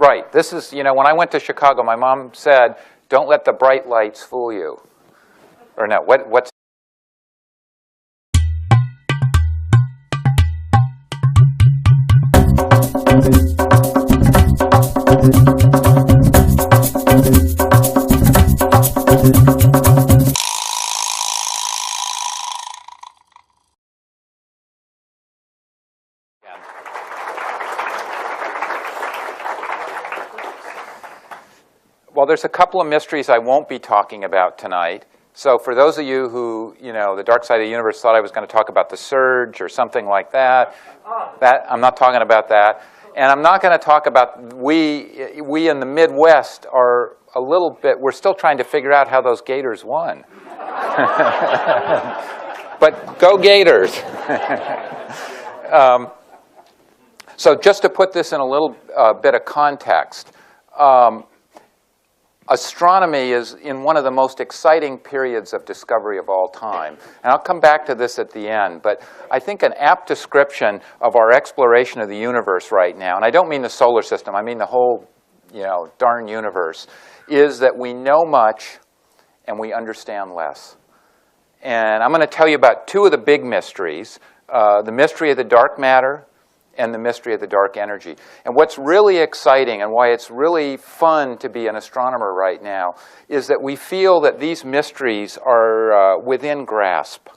[SPEAKER 1] Right. This is, when I went to Chicago, my mom said, don't let the bright lights fool you. Or no, what's... Well, there's a couple of mysteries I won't be talking about tonight. So for those of you who, the dark side of the universe thought I was going to talk about the surge or something like that, I'm not talking about that. And I'm not going to talk about, we in the Midwest are a little bit, we're still trying to figure out how those Gators won. But go Gators. So just to put this in a little bit of context, astronomy is in one of the most exciting periods of discovery of all time. And I'll come back to this at the end, but I think an apt description of our exploration of the universe right now, and I don't mean the solar system, I mean the whole, darn universe, is that we know much and we understand less. And I'm going to tell you about two of the big mysteries, the mystery of the dark matter and the mystery of the dark energy. And what's really exciting and why it's really fun to be an astronomer right now is that we feel that these mysteries are within grasp,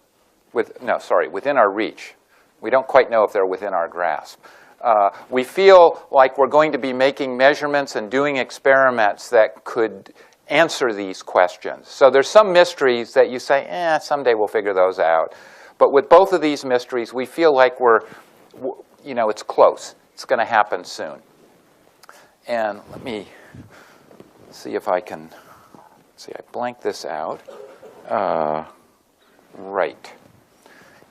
[SPEAKER 1] within our reach. We don't quite know if they're within our grasp. We feel like we're going to be making measurements and doing experiments that could answer these questions. So there's some mysteries that you say, someday we'll figure those out. But with both of these mysteries, we feel like it's close. It's going to happen soon. And let me see if I can, I blank this out. Right.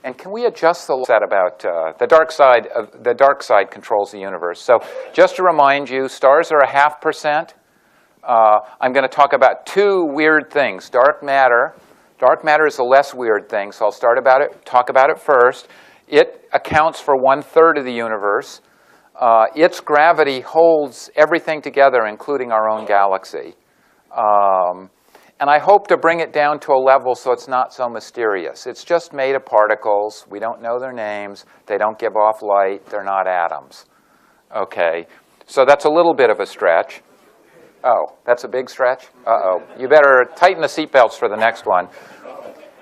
[SPEAKER 1] And can we adjust the set about the dark side? The dark side controls the universe. So just to remind you, stars are 0.5%. I'm going to talk about two weird things. Dark matter. Dark matter is a less weird thing, so I'll talk about it first. It accounts for 1/3 of the universe. Its gravity holds everything together, including our own galaxy. And I hope to bring it down to a level so it's not so mysterious. It's just made of particles. We don't know their names. They don't give off light. They're not atoms. Okay, so that's a little bit of a stretch. Oh, that's a big stretch? Uh-oh. You better tighten the seatbelts for the next one.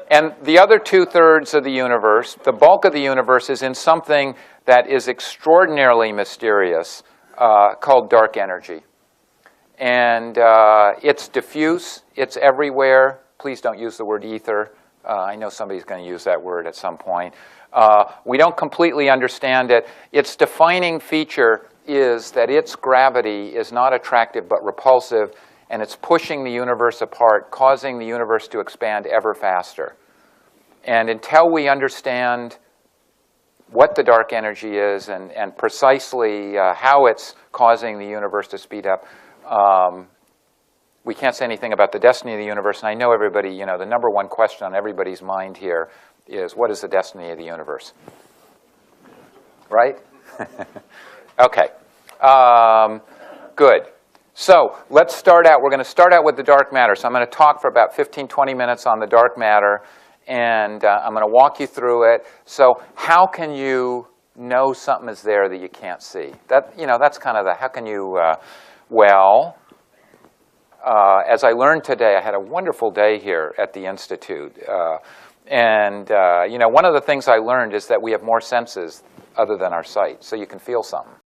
[SPEAKER 1] And the other 2/3 of the universe, the bulk of the universe, is in something that is extraordinarily mysterious called dark energy. And it's diffuse. It's everywhere. Please don't use the word ether. I know somebody's going to use that word at some point. We don't completely understand it. Its defining feature is that its gravity is not attractive but repulsive, and it's pushing the universe apart, causing the universe to expand ever faster. And until we understand what the dark energy is and precisely how it's causing the universe to speed up, we can't say anything about the destiny of the universe. And I know everybody, the number one question on everybody's mind here is, what is the destiny of the universe? Right? Okay. Good. So let's start out. We're going to start out with the dark matter. So I'm going to talk for about 15, 20 minutes on the dark matter, and I'm going to walk you through it. So how can you know something is there that you can't see? That's kind of the, how can you, as I learned today, I had a wonderful day here at the Institute. One of the things I learned is that we have more senses other than our sight, so you can feel something.